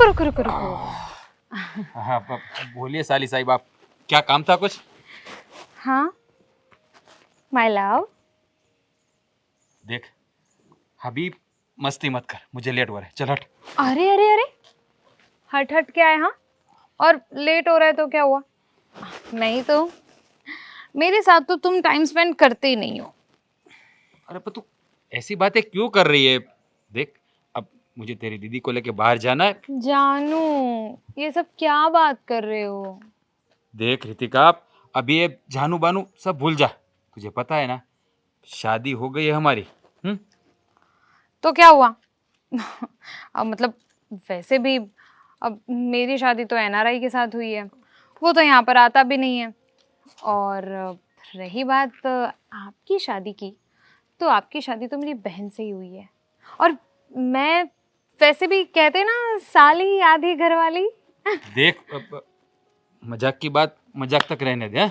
रुको रुको रुको। हाँ बोलिए साली साहिब, आप क्या काम था कुछ? हाँ माय लव। देख अभी मस्ती मत कर, मुझे लेट हो रहा है, चल हट। अरे अरे अरे, हट हट क्या है? हाँ, और लेट हो रहा है तो क्या हुआ? नहीं तो मेरे साथ तो तुम टाइम स्पेंड करते ही नहीं हो। अरे पर तू ऐसी बातें क्यों कर रही है? देख अब मुझे तेरी दीदी को लेके बाहर जाना है। जानू, ये सब क्या बात कर रहे हो? देख रितिका, अभी ये जानू बानू सब भूल जा, तुझे पता है ना शादी हो गई है हमारी। तो क्या हुआ? अब मतलब वैसे भी अब मेरी शादी तो एनआरआई के साथ हुई है, वो तो यहाँ पर आता भी नहीं है। और रही बात आपकी शादी की, तो आपकी शादी तो मेरी बहन से ही हुई है। और मैं वैसे भी कहते ना, साली आधी घरवाली। देख मजाक की बात मजाक तक रहने दे, हाँ?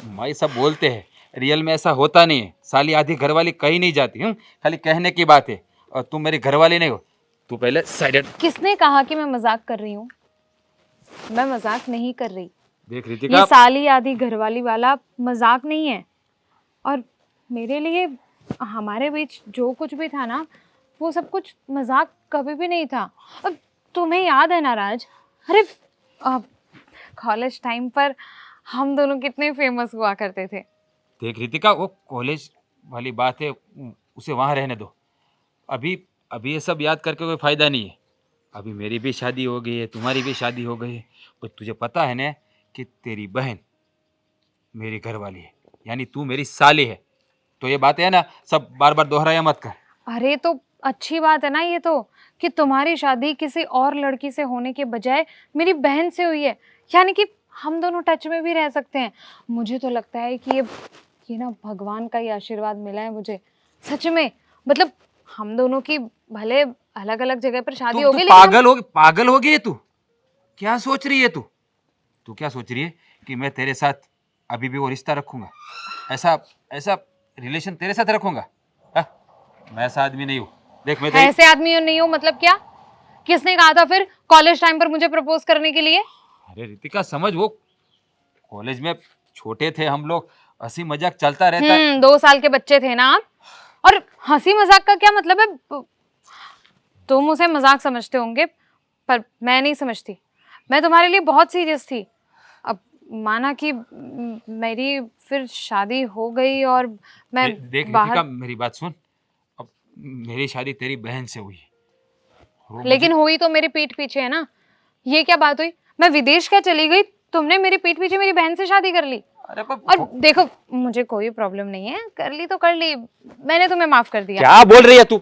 भाई सब बोलते हैं, रियल में ऐसा होता नहीं है। साली आधी घरवाली कहीं नहीं जाती, खाली कहने की बात है। और तुम मेरी घरवाली नहीं हो, तू पहले साइड। किसने कहा कि मैं मजाक कर रही हूँ? मैं मजाक नहीं कर रही। देख ये रितिका, साली आधी घरवाली वाला मजाक नहीं है। और मेरे लिए हमारे बीच जो कुछ भी था ना, वो सब कुछ मजाक कभी भी नहीं था। अब तुम्हें याद है ना राज? अरे कॉलेज टाइम पर हम दोनों कितने फेमस हुआ करते थे। देख रितिका, वो कॉलेज वाली बात है, उसे वहां रहने दो। अभी अभी ये सब याद करके कोई फायदा नहीं है। अभी मेरी भी शादी हो गई है, तुम्हारी भी शादी हो गई है। पर तुझे पता है ना कि तेरी बहन मेरी घरवाली है, यानी तू मेरी साली है। तो ये बात है ना, सब बार बार दोहराया मत कर। अरे तो अच्छी बात है ना ये तो, कि तुम्हारी शादी किसी और लड़की से होने के बजाय मेरी बहन से हुई है। यानी कि हम दोनों टच में भी रह सकते हैं। मुझे तो लगता है कि ये ना भगवान का ही आशीर्वाद मिला है मुझे, सच में। मतलब हम दोनों की भले अलग अलग जगह पर शादी तू हो तू गई, लेकिन पागल हो गई है तू? क्या सोच रही है तू? तू क्या सोच रही है कि मैं तेरे साथ अभी भी वो रिश्ता रखूंगा? ऐसा ऐसा रिलेशन तेरे साथ रखूंगा? हाँ? मैं ऐसा आदमी नहीं हूँ। देख मैं तेरी। ऐसे आदमी नहीं हो मतलब क्या? किसने कहा था फिर कॉलेज टाइम पर मुझे प्रपोज करने के लिए? अरे रितिका समझ, वो कॉलेज में छोटे थे हम लोग, हंसी मजाक चलता रहता है। 2 साल के बच्चे थे ना आप? और हंसी मजाक का क्या मतलब है? तुम उसे मजाक समझते होंगे, पर मैं नहीं समझती। मैं तुम्हारे लिए बहुत सीरियस थी। अब माना कि मेरी फिर शादी हो गई और मैं देख बाहर। रितिका मेरी बात सुन। अब मेरी शादी तेरी बहन से हुई है, वो मुझे। लेकिन हुई तो मेरी पीठ पीछे है ना। ये क्या बात हुई? मैं विदेश क्या चली गई, तुमने मेरी पीठ पीछे मेरी बहन से शादी कर ली। अरे और देखो, मुझे कोई प्रॉब्लम नहीं है, कर ली तो कर ली, मैंने तुम्हें माफ कर दिया। क्या बोल रही है तू?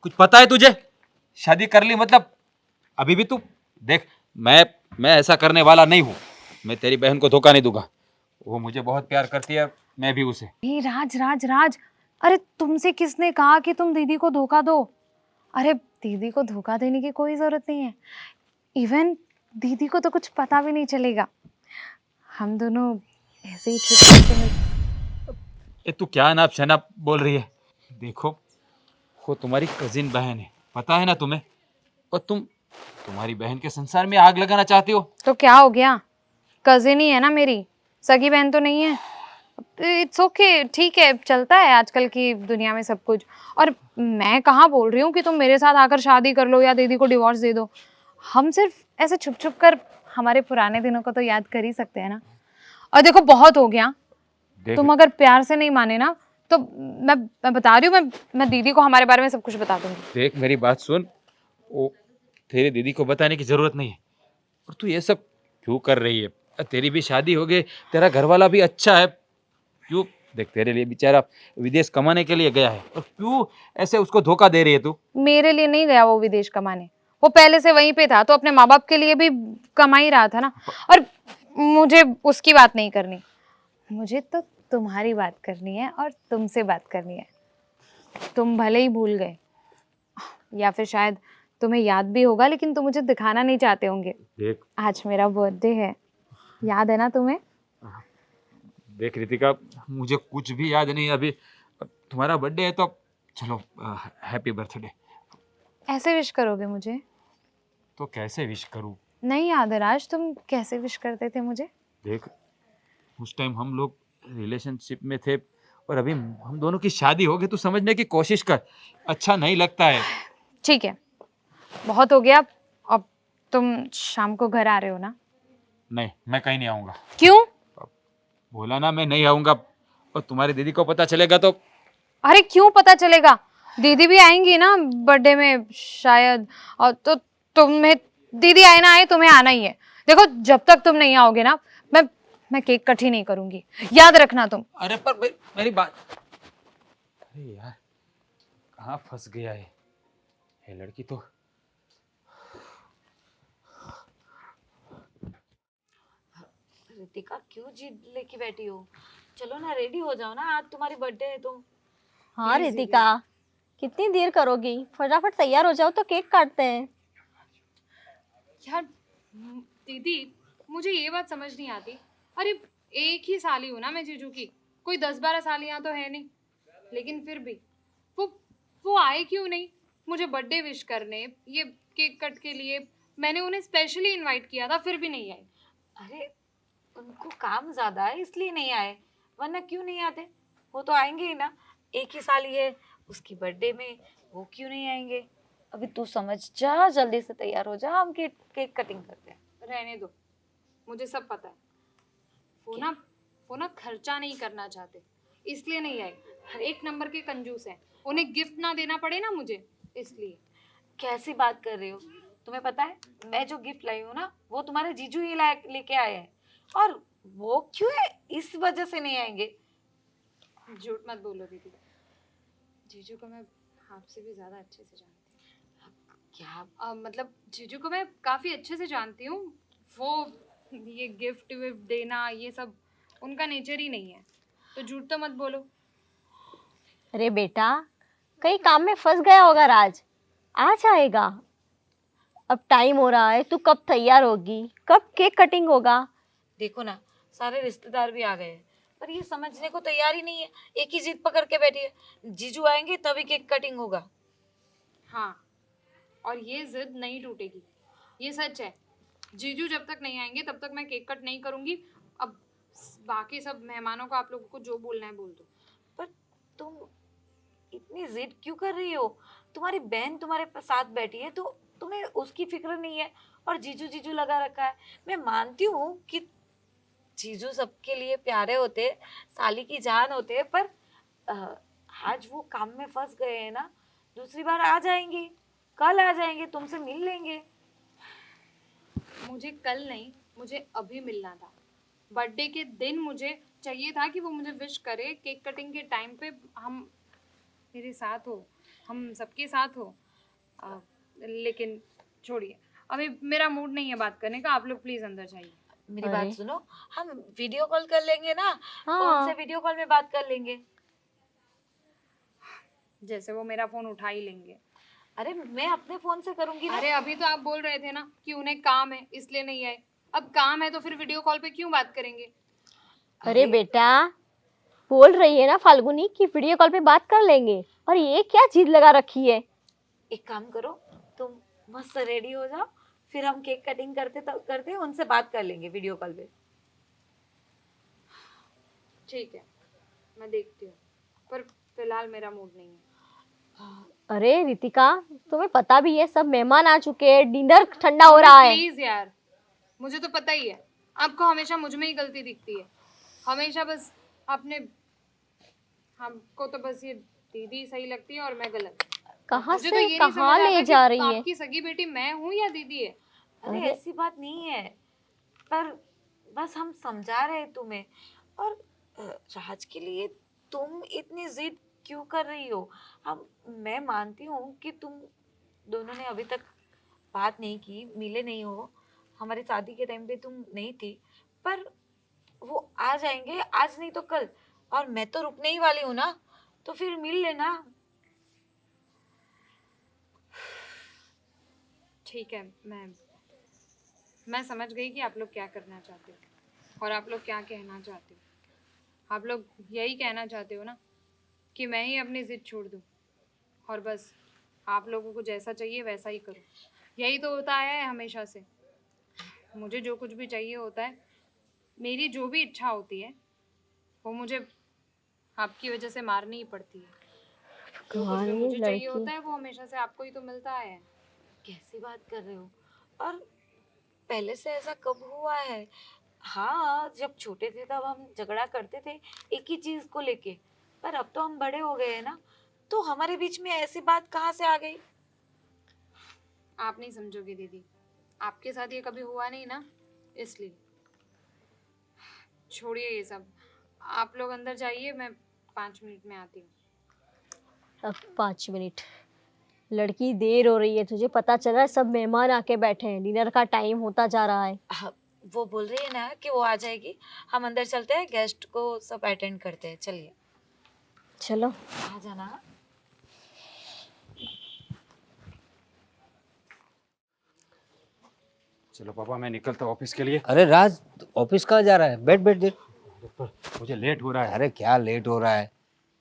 कुछ पता है तुझे? शादी कर ली मतलब अभी भी तू। देख मैं ऐसा करने वाला नहीं हूँ। मैं तेरी बहन को धोखा नहीं दूंगा। वो मुझे बहुत प्यार करती है, मैं भी उसे। राज राज राज, अरे तुमसे किसने कहा कि तुम दीदी को धोखा दो? अरे दीदी को धोखा देने की कोई जरूरत नहीं है। इवन दीदी को तो कुछ पता भी नहीं चलेगा। हम दोनों ऐसे ही छुप के ये तू क्या नाप शनाप बोल रही है? देखो वो तुम्हारी कजिन बहन है, पता है ना तुम्हें? और तुम्हारी बहन के संसार में आग लगाना चाहती हो। तो क्या हो गया? कजिन ही है ना मेरी, सगी बहन तो नहीं है। इट्स ओके, ठीक है, चलता है आजकल की दुनिया में सब कुछ। और मैं कहाँ बोल रही हूँ कि तुम मेरे साथ आकर शादी कर लो या दीदी को डिवोर्स दे दो। हम सिर्फ ऐसे छुप छुप कर हमारे पुराने दिनों को तो याद कर ही सकते हैं ना। और देखो बहुत हो गया, देख तुम अगर प्यार से नहीं माने ना, तो मैं बता रही हूँ, मैं दीदी को हमारे बारे में सब कुछ बता दूंगी। देख मेरी बात सुन, वो तेरी दीदी को बताने की जरूरत नहीं है। और तू ये सब क्यों कर रही है? तेरी भी शादी हो गई, तेरा घर वाला भी अच्छा है। क्यों? देख तेरे लिए बेचारा विदेश कमाने के लिए गया है, और क्यों ऐसे उसको धोखा दे रही है तू? मेरे लिए नहीं गया वो विदेश कमाने, वो पहले से वहीं पे था, तो अपने माँ बाप के लिए भी कमा ही रहा था ना। और मुझे उसकी बात नहीं करनी, मुझे तो तुम्हारी बात करनी है और तुमसे बात करनी है। तुम भले ही भूल गए, या फिर शायद तुम्हें याद भी होगा, लेकिन तुम मुझे दिखाना नहीं चाहते होंगे। देख आज मेरा बर्थडे है, याद है ना तुम्हें? देख रितिका, मुझे कुछ भी याद नहीं अभी। तुम्हारा बर्थडे है तो चलो, हैप्पी बर्थडे। ऐसे विश करोगे मुझे? तो कैसे विश करूँ? नहीं याद है राज, तुम कैसे विश करते थे मुझे? देख, उस टाइम हम लोग रिलेशनशिप में थे और अभी हम दोनों की शादी हो गई, तू समझने की कोशिश कर। अच्छा नहीं लगता है। ठीक है, बहुत हो गया। अब तुम शाम को घर आ रहे हो ना? नहीं, मैं कहीं नहीं आऊँगा। क्यों? बोला ना मैं नहीं आऊँगा, और तुम्हारी दीदी को पता चलेगा तो। अरे क्यों पता चलेगा? दीदी भी आएंगी ना बर्थडे में शायद। और तो तुम्हें, दीदी आए ना आए, तुम्हें आना ही है। देखो, जब तक तुम नहीं आओगे ना, मैं केक कट ही नहीं करूंगी, याद रखना तुम। अरे पर मेरी बात। अरे यार, कहाँ फंस गया है ये लड़की तो। रितिका, क्यों जिद लेके बैठी हो? चलो ना, रेडी हो जाओ ना, आज तुम्हारी बर्थडे है तो। हाँ प्लीज रितिका, कितनी देर करोगी? फटाफट तैयार हो जाओ तो केक काटते हैं। यार दीदी, मुझे ये बात समझ नहीं आती। अरे एक ही साली हूँ ना मैं जीजू की, कोई 10-12 सालियाँ तो है नहीं। लेकिन फिर भी वो वो आए क्यों नहीं मुझे बर्थडे विश करने, ये केक कट के लिए? मैंने उन्हें स्पेशली इनवाइट किया था, फिर भी नहीं आए। अरे, उनको काम ज्यादा है इसलिए नहीं आए, वरना क्यों नहीं आते? वो तो आएंगे ही ना। एक ही साल ही है उसकी बर्थडे में, वो क्यों नहीं आएंगे? अभी तू समझ जा, जल्दी से तैयार हो जा, हम केक केक कटिंग करते हैं। रहने दो, मुझे सब पता है। वो ना वो ना खर्चा नहीं करना चाहते, इसलिए नहीं आए। हर एक नंबर के कंजूस हैं, उन्हें गिफ्ट ना देना पड़े ना मुझे, इसलिए। कैसी बात कर रहे हो? तुम्हें पता है मैं जो गिफ्ट लाई हूँ ना, वो तुम्हारे जीजू ही लेके आए हैं। और वो क्यों है, इस वजह से नहीं आएंगे। झूठ मत बोलो दीदी, जीजू को मैं आपसे भी ज्यादा अच्छे से जानती क्या? हूँ। मतलब जीजू को मैं काफी अच्छे से जानती हूँ। वो ये गिफ्ट विफ्ट देना ये सब उनका नेचर ही नहीं है, तो झूठ तो मत बोलो। अरे बेटा, कहीं काम में फंस गया होगा राज, आ जाएगा। अब टाइम हो रहा है, तू कब तैयार होगी, कब केक कटिंग होगा? देखो ना, सारे रिश्तेदार भी आ गए हैं, पर ये समझने को तैयार ही नहीं है। एक ही जिद पकड़ के बैठी है, जीजू आएंगे तभी केक कटिंग होगा। हाँ, और ये जिद नहीं टूटेगी, ये सच है। जीजू जब तक नहीं आएंगे तब तक मैं केक कट नहीं करूंगी। अब बाकी सब मेहमानों को आप लोगों को जो बोलना है बोल दो। पर तुम इतनी जिद क्यों कर रही हो? तुम्हारी बहन तुम्हारे साथ बैठी है तो तुम्हें उसकी फिक्र नहीं है, और जीजू जीजू लगा रखा है। मैं मानती हूँ कि जीजू सबके लिए प्यारे होते, साली की जान होते, पर अ, आज वो काम में फंस गए हैं ना। दूसरी बार आ जाएंगे, कल आ जाएंगे, तुमसे मिल लेंगे। मुझे कल नहीं, मुझे अभी मिलना था। बर्थडे के दिन मुझे चाहिए था कि वो मुझे विश करे। केक कटिंग के टाइम पे हम मेरे साथ हो, हम सबके साथ हो। लेकिन छोड़िए, अभी मेरा मूड नहीं है बात करने का। आप लोग प्लीज अंदर जाइए। मेरी अरे बात सुनो, हम वीडियो कॉल कर लेंगे ना, फोन से हाँ, वीडियो कॉल में बात कर लेंगे। जैसे वो मेरा फोन उठा ही लेंगे। अरे, मैं अपने फोन से करूंगी ना। अरे अभी तो आप बोल रहे थे ना कि उन्हें काम है इसलिए नहीं आए। अब काम है तो फिर वीडियो कॉल पे क्यों बात करेंगे? अरे बेटा, बोल रही है ना फाल्गुनी कि वीडियो कॉल पे बात कर लेंगे, और ये क्या जिद लगा रखी है? एक काम करो, तुम मस्त रेडी हो जाओ, फिर हम केक कटिंग करते उनसे बात कर लेंगे वीडियो कॉल पे। ठीक है, मैं देखती हूँ, पर फिलहाल मेरा मूड नहीं है। अरे रितिका, तुम्हें पता भी है सब मेहमान आ चुके हैं, डिनर ठंडा हो रहा है। प्लीज यार, मुझे तो पता ही है आपको हमेशा मुझ में ही गलती दिखती है। हमेशा बस अपने, हमको तो बस ये दीदी सही लगती है और मैं गलत। कहाँ मुझे तो से ये नहीं कहाँ समझ आता ले कि जा रही है? आपकी सगी बेटी मैं हूँ या दीदी है। अरे अरे ऐसी बात नहीं है, पर बस हम समझा रहे हैं तुम्हें। और राज के लिए तुम इतनी जिद क्यों कर रही हो? हम मैं मानती हूँ कि तुम दोनों ने अभी तक बात नहीं की, मिले नहीं हो, हमारी शादी के टाइम पे तुम नहीं थी, पर वो आ जाएंगे आज नहीं तो कल। और मैं तो रुकने ही वाली हूँ ना, तो फिर मिल लेना। ठीक है, मैं समझ गई कि आप लोग क्या करना चाहते हो और आप लोग क्या कहना चाहते हो। आप लोग यही कहना चाहते हो ना कि मैं ही अपनी जिद छोड़ दूँ और बस आप लोगों को जैसा चाहिए वैसा ही करूँ। यही तो होता है हमेशा से। मुझे जो कुछ भी चाहिए होता है, मेरी जो भी इच्छा होती है, वो मुझे आपकी वजह से मारनी ही पड़ती है। जो कुछ कहाँ भी है ये मुझे चाहिए लड़की? होता है, वो हमेशा से आपको ही तो मिलता है। कैसी बात कर रहे हो? और पहले से ऐसा कब हुआ है? हाँ, जब छोटे थे तब हम झगड़ा करते थे एक ही चीज को लेके, पर अब तो हम बड़े हो गए हैं ना, तो हमारे बीच में ऐसी बात कहाँ से आ गई? आप नहीं समझोगी दीदी, आपके साथ ये कभी हुआ नहीं ना, इसलिए। छोड़िए ये सब, आप लोग अंदर जाइए, मैं 5 मिनट में आती हूँ। अब 5 मिनट? लड़की, देर हो रही है, तुझे पता चल रहा है सब मेहमान आके बैठे हैं, डिनर का टाइम होता जा रहा है। हाँ, वो बोल रही है ना कि वो आ जाएगी। हम अंदर चलते हैं, गेस्ट को सब अटेंड करते हैं, चलिए। चलो। आ जाना। चलो पापा, मैं निकलता हूँ ऑफिस के लिए। अरे राज, ऑफिस कहाँ जा रहा है? बैठ बैठ देख। पर मुझे लेट हो रहा है। अरे क्या लेट हो रहा है?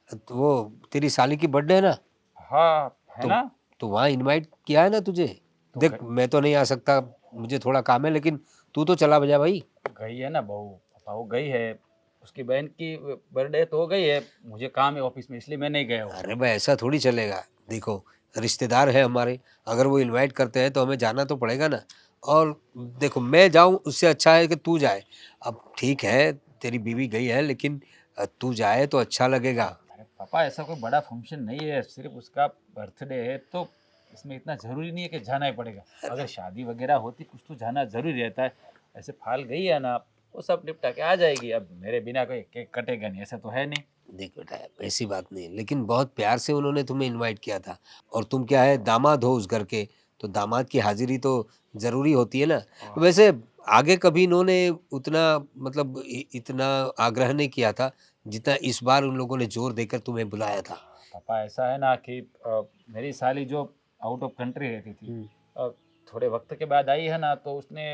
तो वो तेरी साली की बर्थडे है ना, हाँ है तो ना। तो वहाँ इनवाइट किया है ना तुझे। तो देख मैं तो नहीं आ सकता, मुझे थोड़ा काम है, लेकिन तू तो चला बजा भाई। गई है ना बहू, पापा वो गई है, उसकी बहन की बर्थडे तो हो गई है, मुझे काम है ऑफिस में, इसलिए मैं नहीं गया हूँ। अरे भाई ऐसा थोड़ी चलेगा। देखो रिश्तेदार है हमारे, अगर वो इनवाइट करते हैं तो हमें जाना तो पड़ेगा ना। और देखो मैं जाऊं उससे अच्छा है कि तू जाए। अब ठीक है तेरी बीवी गई है, लेकिन तू जाए तो अच्छा लगेगा। अरे पापा, ऐसा कोई बड़ा फंक्शन नहीं है, सिर्फ उसका बर्थडे है, तो इसमें इतना ज़रूरी नहीं है कि जाना ही पड़ेगा। अगर शादी वगैरह होती कुछ तो जाना ज़रूरी रहता है। ऐसे फाल गई है ना, वो सब निपटा के आ जाएगी। अब मेरे बिना कोई केक कटेगा नहीं, ऐसा तो है नहीं। देख बेटा ऐसी बात नहीं है, लेकिन बहुत प्यार से उन्होंने तुम्हें इनवाइट किया था। और तुम क्या है दामाद हो उस घर के, तो दामाद की हाजिरी तो ज़रूरी होती है ना। वैसे आगे कभी इन्होंने उतना मतलब इतना आग्रह नहीं किया था जितना इस बार उन लोगों ने जोर देकर तुम्हें बुलाया था। पापा ऐसा है ना कि मेरी साली जो आउट ऑफ कंट्री रहती थी, हम्म। अ, थोड़े वक्त के बाद आई है ना, तो उसने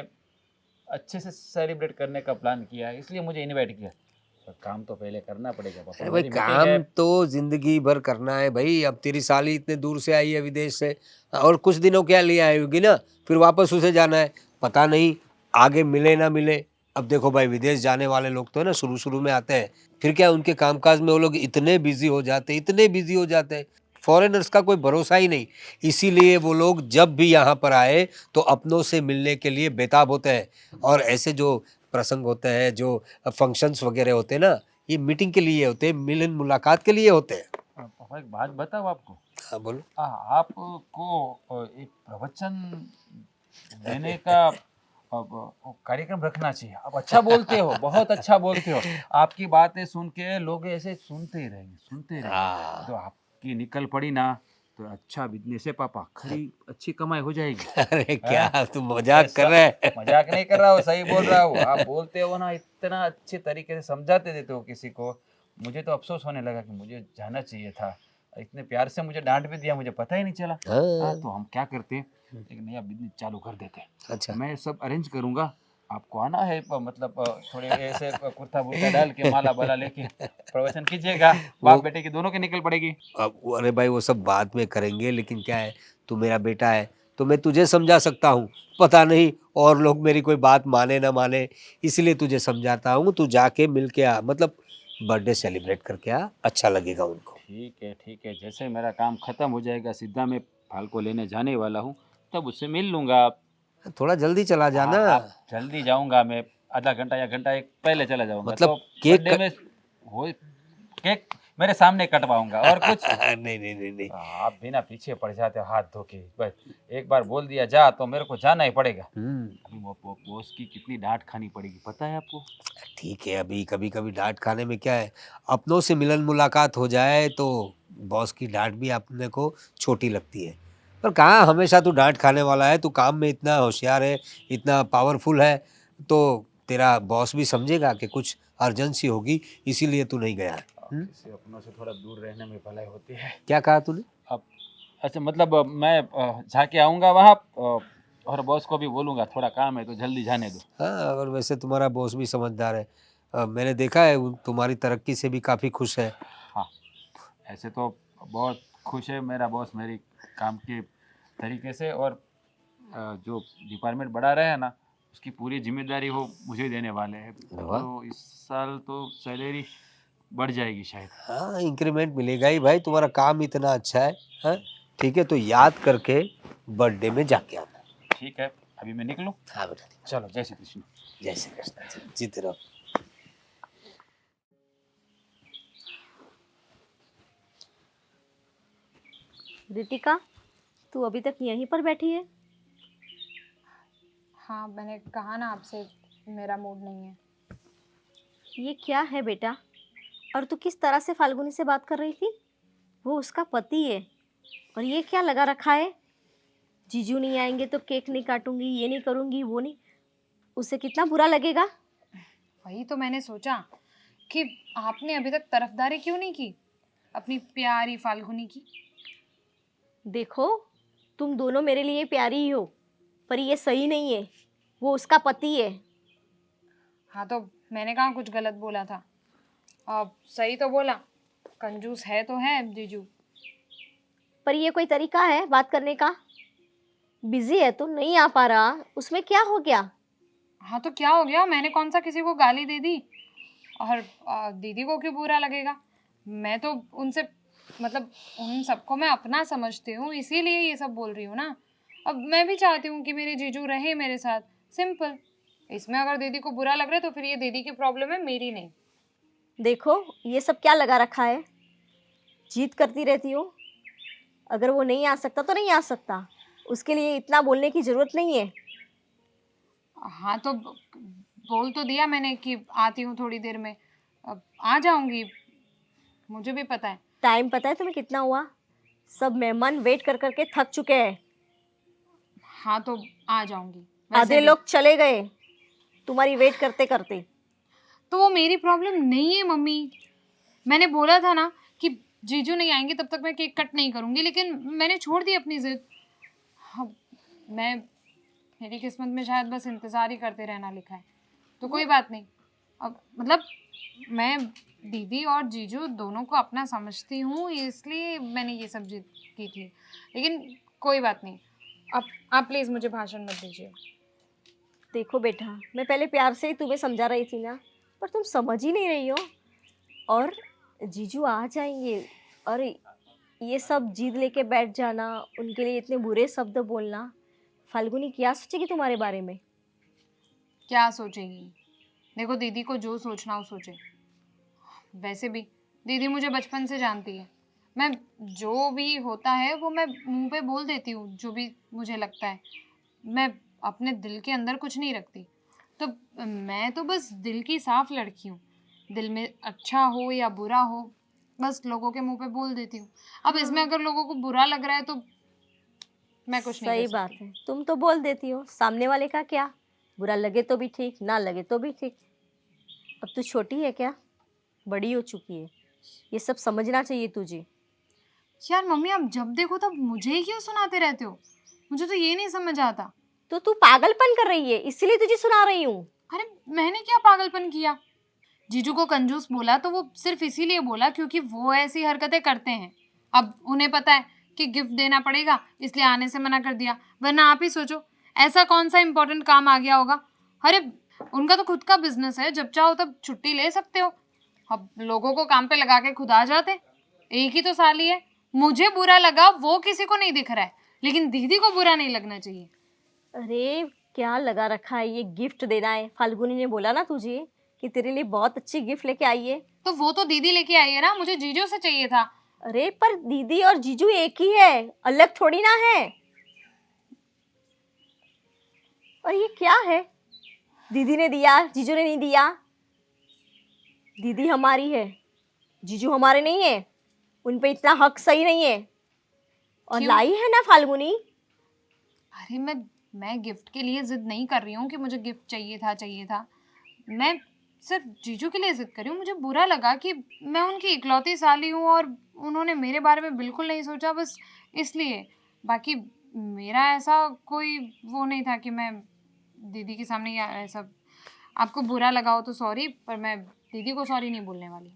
अच्छे से सेलिब्रेट करने का प्लान किया है, इसलिए मुझे इनवाइट किया। पर काम तो पहले करना पड़ेगा पापा, अरे भाई मेरी मीटिंग है। काम तो जिंदगी भर करना है भाई। अब तेरी साली इतने दूर से आई है विदेश से, और कुछ दिनों क्या लिए आई होगी ना, फिर वापस उसे जाना है। पता नहीं आगे मिले ना मिले। अब देखो भाई विदेश जाने वाले लोग तो है ना शुरू शुरू में आते हैं, फिर क्या उनके कामकाज में वो लोग इतने बिजी हो जाते हैं, इतने बिजी हो जाते हैं। फॉरेनर्स का कोई भरोसा ही नहीं। इसीलिए वो लोग जब भी यहाँ पर आए तो अपनों से मिलने के लिए बेताब होते हैं। और ऐसे जो प्रसंग होते हैं, जो फंक्शंस वगैरह होते हैं ना, ये मीटिंग के लिए होते हैं, मिलन मुलाकात के लिए होते हैं। पापा एक बात बताओ आपको। हाँ बोलो। आपको एक प्रवचन देने का कार्यक्रम रखना चाहिए। आप अच्छा बोलते हो, बहुत अच्छा बोलते हो। आपकी बातें सुन के लोग ऐसे सुनते ही रहेंगे, सुनते ही रहेंगे। तो हाँ। आपकी निकल पड़ी ना, तो अच्छा बिजनेस है पापा, खरी अच्छी कमाई हो जाएगी। अरे हैं? क्या तुम मजाक कर ऐसा रहे हैं? मजाक नहीं कर रहा हूँ, सही बोल रहा हूँ। आप बोलते हो ना, इतना अच्छे तरीके से समझाते देते हो किसी को, मुझे तो अफसोस होने लगा कि मुझे जाना चाहिए था। इतने प्यार से मुझे डांट भी दिया, मुझे पता ही नहीं चला। हाँ, तो हम क्या करते हैं, एक नया बिजनेस चालू कर देते हैं। अच्छा। मैं सब अरेंज करूंगा, आपको आना है, मतलब थोड़े ऐसे कुर्ता बुर्ता डाल के, माला बाला लेके प्रवचन कीजिएगा। बाप बेटे की दोनों की निकल पड़ेगी। अरे भाई वो सब बाद में करेंगे, लेकिन क्या है तू मेरा बेटा है तो मैं तुझे समझा सकता हूँ। पता नहीं और लोग मेरी कोई बात माने ना माने, इसलिए तुझे समझाता हूँ। तू जाके मिल के आ, मतलब बर्थडे सेलिब्रेट करके आ, अच्छा लगेगा उनको। ठीक है, जैसे मेरा काम खत्म हो जाएगा, सीधा मैं फाल को लेने जाने वाला हूँ, तब उससे मिल लूंगा। थोड़ा जल्दी चला जाना। हाँ, जल्दी जाऊंगा मैं, आधा घंटा या घंटा एक पहले चला जाऊंगा, मतलब तो केक बर्थडे में वो केक मेरे सामने कटवाऊंगा और कुछ। नहीं नहीं नहीं नहीं। आप बिना पीछे पड़ जाते हो हाथ धो के, बस एक बार बोल दिया जा तो मेरे को जाना ही पड़ेगा। अभी वो बॉस की कितनी डांट खानी पड़ेगी पता है आपको। ठीक है, अभी कभी कभी डांट खाने में क्या है, अपनों से मिलन मुलाकात हो जाए तो बॉस की डांट भी अपने को छोटी लगती है। पर कहाँ हमेशा तू डांट खाने वाला है, तू काम में इतना होशियार है, इतना पावरफुल है, तो तेरा बॉस भी समझेगा कि कुछ अर्जेंसी होगी, इसीलिए तू नहीं गया है। किसी अपनों से थोड़ा दूर रहने में भलाई होती है। क्या कहा तूने? अब अच्छा, मतलब मैं जाके आऊँगा वहाँ, और बॉस को भी बोलूँगा थोड़ा काम है तो जल्दी जाने दो। हाँ, और वैसे तुम्हारा बॉस भी समझदार है। मैंने देखा है तुम्हारी तरक्की से भी काफ़ी खुश है। हाँ, ऐसे तो बहुत खुश है मेरा बॉस मेरी काम के तरीके से, और जो डिपार्टमेंट बढ़ा रहे हैं ना, उसकी पूरी जिम्मेदारी वो मुझे देने वाले हैं। वाह। तो इस साल तो सैलरी बढ़ जाएगी शायद। हाँ, इंक्रीमेंट मिलेगा ही भाई, तुम्हारा काम इतना अच्छा है। हाँ, ठीक है, तो याद करके बर्थडे में जाके आना। ठीक है, अभी मैं निकलूं? हाँ बेटा, चलो, जय श्री कृष्ण। जय श्री कृष्ण, जीते रहो। रितिका, तू अभी तक यहीं पर बैठी है? हाँ, मैंने कहा ना आपसे, मेरा मूड नहीं है। ये क्या है बेटा? और तू किस तरह से फाल्गुनी से बात कर रही थी? वो उसका पति है। और ये क्या लगा रखा है? जीजू नहीं आएंगे तो केक नहीं काटूंगी, ये नहीं करूंगी, वो नहीं। उसे कितना बुरा लगेगा। वही तो मैंने सोचा कि आपने अभी तक तरफदारी क्यों नहीं की अपनी प्यारी फाल्गुनी की। देखो, तुम दोनों मेरे लिए प्यारी ही हो, पर ये सही नहीं है। वो उसका पति है। हाँ, तो मैंने कहाँ कुछ गलत बोला था? अब सही तो बोला। कंजूस है तो है जीजू। पर ये कोई तरीका है बात करने का? बिजी है तो नहीं आ पा रहा, उसमें क्या हो गया? हाँ, तो क्या हो गया? मैंने कौन सा किसी को गाली दे दी? और दीदी को क्यों बुरा लगेगा? मैं तो उनसे मतलब उन सबको मैं अपना समझती हूँ, इसीलिए ये सब बोल रही हूँ ना। अब मैं भी चाहती हूँ कि मेरे जीजू रहे मेरे साथ, सिंपल। इसमें अगर दीदी को बुरा लग रहा है तो फिर ये दीदी की प्रॉब्लम है, मेरी नहीं। देखो, ये सब क्या लगा रखा है? जीत करती रहती हो। अगर वो नहीं आ सकता तो नहीं आ सकता, उसके लिए इतना बोलने की जरूरत नहीं है। हाँ, तो बोल तो दिया मैंने कि आती हूँ थोड़ी देर में। अब आ जाऊंगी, मुझे भी पता है। टाइम पता है तुम्हें कितना हुआ? सब मेहमान वेट कर करके थक चुके हैं। हाँ, तो आ जाऊंगी। वैसे आधे भी लोग चले गए तुम्हारी वेट करते करते। तो वो मेरी प्रॉब्लम नहीं है मम्मी। मैंने बोला था ना कि जीजू नहीं आएंगे तब तक मैं केक कट नहीं करूंगी, लेकिन मैंने छोड़ दी अपनी जिद। हाँ, मैं मेरी किस्मत में शायद बस इंतज़ार ही करते रहना लिखा है। तो कोई बात नहीं। अब मतलब मैं दीदी और जीजू दोनों को अपना समझती हूँ, इसलिए मैंने ये सब जिद की थी। लेकिन कोई बात नहीं। अब आप प्लीज़ मुझे भाषण मत दीजिए। देखो बेटा, मैं पहले प्यार से ही तुम्हें समझा रही थी ना, पर तुम समझ ही नहीं रही हो। और जीजू आ जाएंगे, और ये सब जिद लेके बैठ जाना, उनके लिए इतने बुरे शब्द बोलना, फाल्गुनी क्या सोचेगी तुम्हारे बारे में? क्या सोचेगी? देखो, दीदी को जो सोचना हो सोचे। वैसे भी दीदी मुझे बचपन से जानती है। मैं जो भी होता है वो मैं मुंह पे बोल देती हूँ, जो भी मुझे लगता है। मैं अपने दिल के अंदर कुछ नहीं रखती। तो मैं तो बस दिल की साफ लड़की हूँ। दिल में अच्छा हो या बुरा हो, बस लोगों के मुंह पे बोल देती हूँ। अब इसमें अगर लोगों को बुरा लग रहा है तो मैं कुछ नहीं कर सही बात सकती। है, तुम तो बोल देती हो, सामने वाले का क्या? बुरा लगे तो भी ठीक, ना लगे तो भी ठीक। अब तू छोटी है क्या? बड़ी हो चुकी है। ये सब समझना चाहिए तुझे। यार मम्मी, आप जब देखो तब मुझे ही क्यों सुनाते रहते हो? मुझे तो ये नहीं समझ आता। तो तू पागलपन कर रही है, इसीलिए तुझे सुना रही हूँ। अरे, मैंने क्या पागलपन किया? जीजू को कंजूस बोला तो वो सिर्फ इसीलिए बोला क्योंकि वो ऐसी हरकतें करते हैं। अब उन्हें पता है कि गिफ्ट देना पड़ेगा, इसलिए आने से मना कर दिया। वरना आप ही सोचो, ऐसा कौन सा इम्पोर्टेंट काम आ गया होगा? अरे, उनका तो खुद का बिजनेस है, जब चाहो तब छुट्टी ले सकते हो। अब लोगों को काम पे लगा के खुद आ जाते। एक ही तो साली है। मुझे बुरा लगा वो किसी को नहीं दिख रहा है, लेकिन दीदी को बुरा नहीं लगना चाहिए। अरे, क्या लगा रखा है? ये गिफ्ट देना है। फाल्गुनी ने बोला ना तुझे कि तेरे लिए बहुत अच्छी गिफ्ट लेके आई है। तो वो तो दीदी लेके आई है ना, मुझे जीजू से चाहिए था। अरे, पर दीदी और जीजू एक ही है, अलग थोड़ी ना है। और ये क्या है? दीदी ने दिया, जीजू ने नहीं दिया। दीदी हमारी है, जीजू हमारे नहीं है। उन पे इतना हक सही नहीं है। और क्यों? लाई है ना फाल्गुनी। अरे, मैं गिफ्ट के लिए जिद नहीं कर रही हूँ कि मुझे गिफ्ट चाहिए था। मैं सिर्फ जीजू के लिए जिद कर रही हूँ। मुझे बुरा लगा कि मैं उनकी इकलौती साली हूँ और उन्होंने मेरे बारे में बिल्कुल नहीं सोचा, बस इसलिए। बाकी मेरा ऐसा कोई वो नहीं था कि मैं दीदी के सामने या ऐसा। आपको बुरा लगा हो तो सॉरी, पर मैं दीदी को सॉरी नहीं बोलने वाली।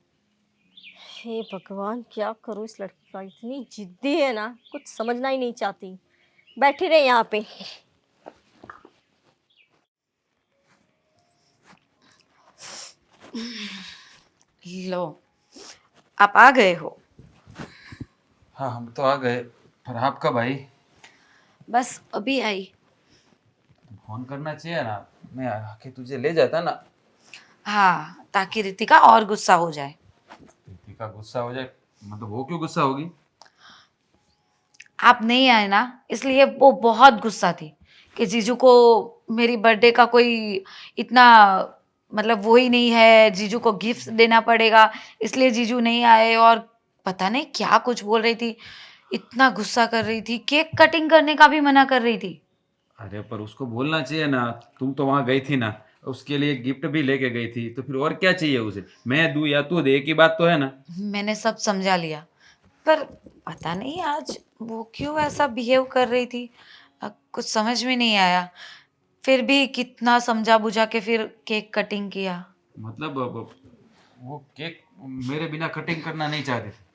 हे भगवान, क्या करूँ इस लड़की का? इतनी जिद्दी है ना, कुछ समझना ही नहीं चाहती। बैठी रहे यहाँ पे। लो, आप आ गए हो। हाँ हम तो आ गए, पर आप कब आई? बस अभी आई। फोन करना चाहिए ना, मैं आके तुझे ले जाता ना। हाँ, ताकि रितिका और गुस्सा हो जाए। रितिका गुस्सा हो जाए? मतलब वो क्यों गुस्सा होगी? आप नहीं आए ना, इसलिए वो बहुत गुस्सा थी कि जीजू को मेरी बर्थडे का कोई इतना मतलब वो ही नहीं है, जीजू को गिफ्ट देना पड़ेगा, इसलिए जीजू नहीं आए। और पता नहीं क्या कुछ बोल रही थी, इतना गुस्सा कर रही थी, केक कटिंग करने का भी मना कर रही थी। अरे पर उसको बोलना चाहिए ना, तुम तो वहां गई थी ना, उसके लिए गिफ्ट भी लेके गई थी, तो फिर और क्या चाहिए उसे? मैं दूं या तू दे, एक ही बात तो है ना। मैंने सब समझा लिया, पर पता नहीं आज वो क्यों ऐसा बिहेव कर रही थी। कुछ समझ में नहीं आया। फिर भी कितना समझा बुझा के फिर केक कटिंग किया। मतलब वो केक मेरे बिना कटिंग करना नहीं चाहते थे?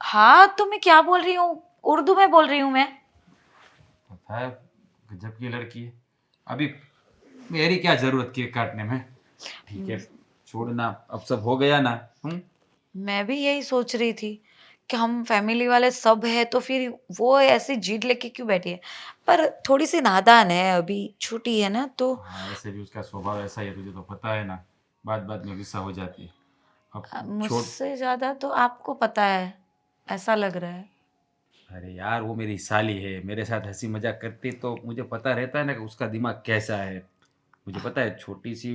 हाँ, तो मैं क्या बोल रही हूँ, उर्दू में बोल रही हूँ मैं। पता है, गजब की लड़की है। अभी मेरी क्या जरूरत केक काटने में? ठीक है, छोड़ना, अब सब हो गया ना। मैं भी यही सोच रही थी कि हम फैमिली वाले सब है, तो फिर वो ऐसी जिद लेके क्यों बैठी है। पर थोड़ी सी नादान है, अभी छोटी है ना, तो हाँ ऐसे भी उसका स्वभाव ऐसा ही है, तुझे तो पता है ना, बात बात में गुस्सा हो जाती है। अब छोड़। मुझसे ज्यादा तो आपको पता है, ऐसा लग रहा है। अरे यार वो मेरी साली है, मेरे साथ हंसी मजाक करती, तो मुझे पता रहता है ना कि उसका दिमाग कैसा है। मुझे पता है छोटी सी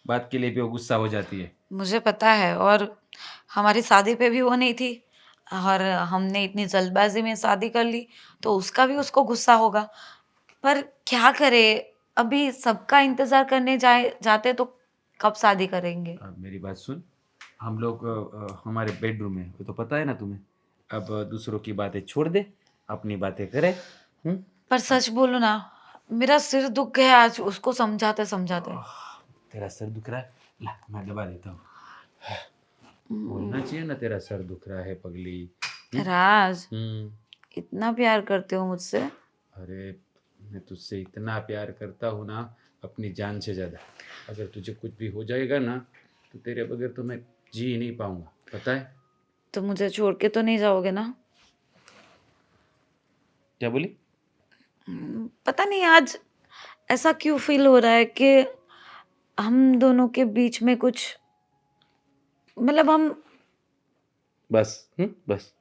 बात के लिए भी वो गुस्सा हो जाती है। मुझे पता है, और हमारी शादी पे भी वो नहीं थी, और हमने इतनी जल्दबाजी में शादी कर ली, तो उसका भी उसको गुस्सा होगा। पर क्या करे, अभी सबका इंतजार करने जाते तो कब शादी करेंगे। अब मेरी बात सुन, हम लोग हमारे बेडरूम में, वो तो पता है ना तुम्हें। अब दूसरों की बातें छोड़ दे, अपनी बातें करे। हम्म। पर सच बोलो ना, मेरा सिर दुख गया आज उसको समझाते समझाते। तेरा सर दुख रहा है? ला मैं दबा देता हूँ। बोलना चाहिए ना, तेरा सर दुख रहा है पगली। राज, हम्म। इतना प्यार करते हो मुझसे? अरे मैं तुझसे इतना प्यार करता हूँ ना, अपनी जान से ज़्यादा। अगर तुझे कुछ भी हो जाएगा ना, तो तेरे बगैर तो मैं जी ही नहीं पाऊंगा, पता है? तो मुझे छोड़ के तो नहीं जाओगे ना? क्या बोली? पता नहीं आज ऐसा क्यों फील हो रहा है कि हम दोनों के बीच में कुछ मतलब हम बस बस,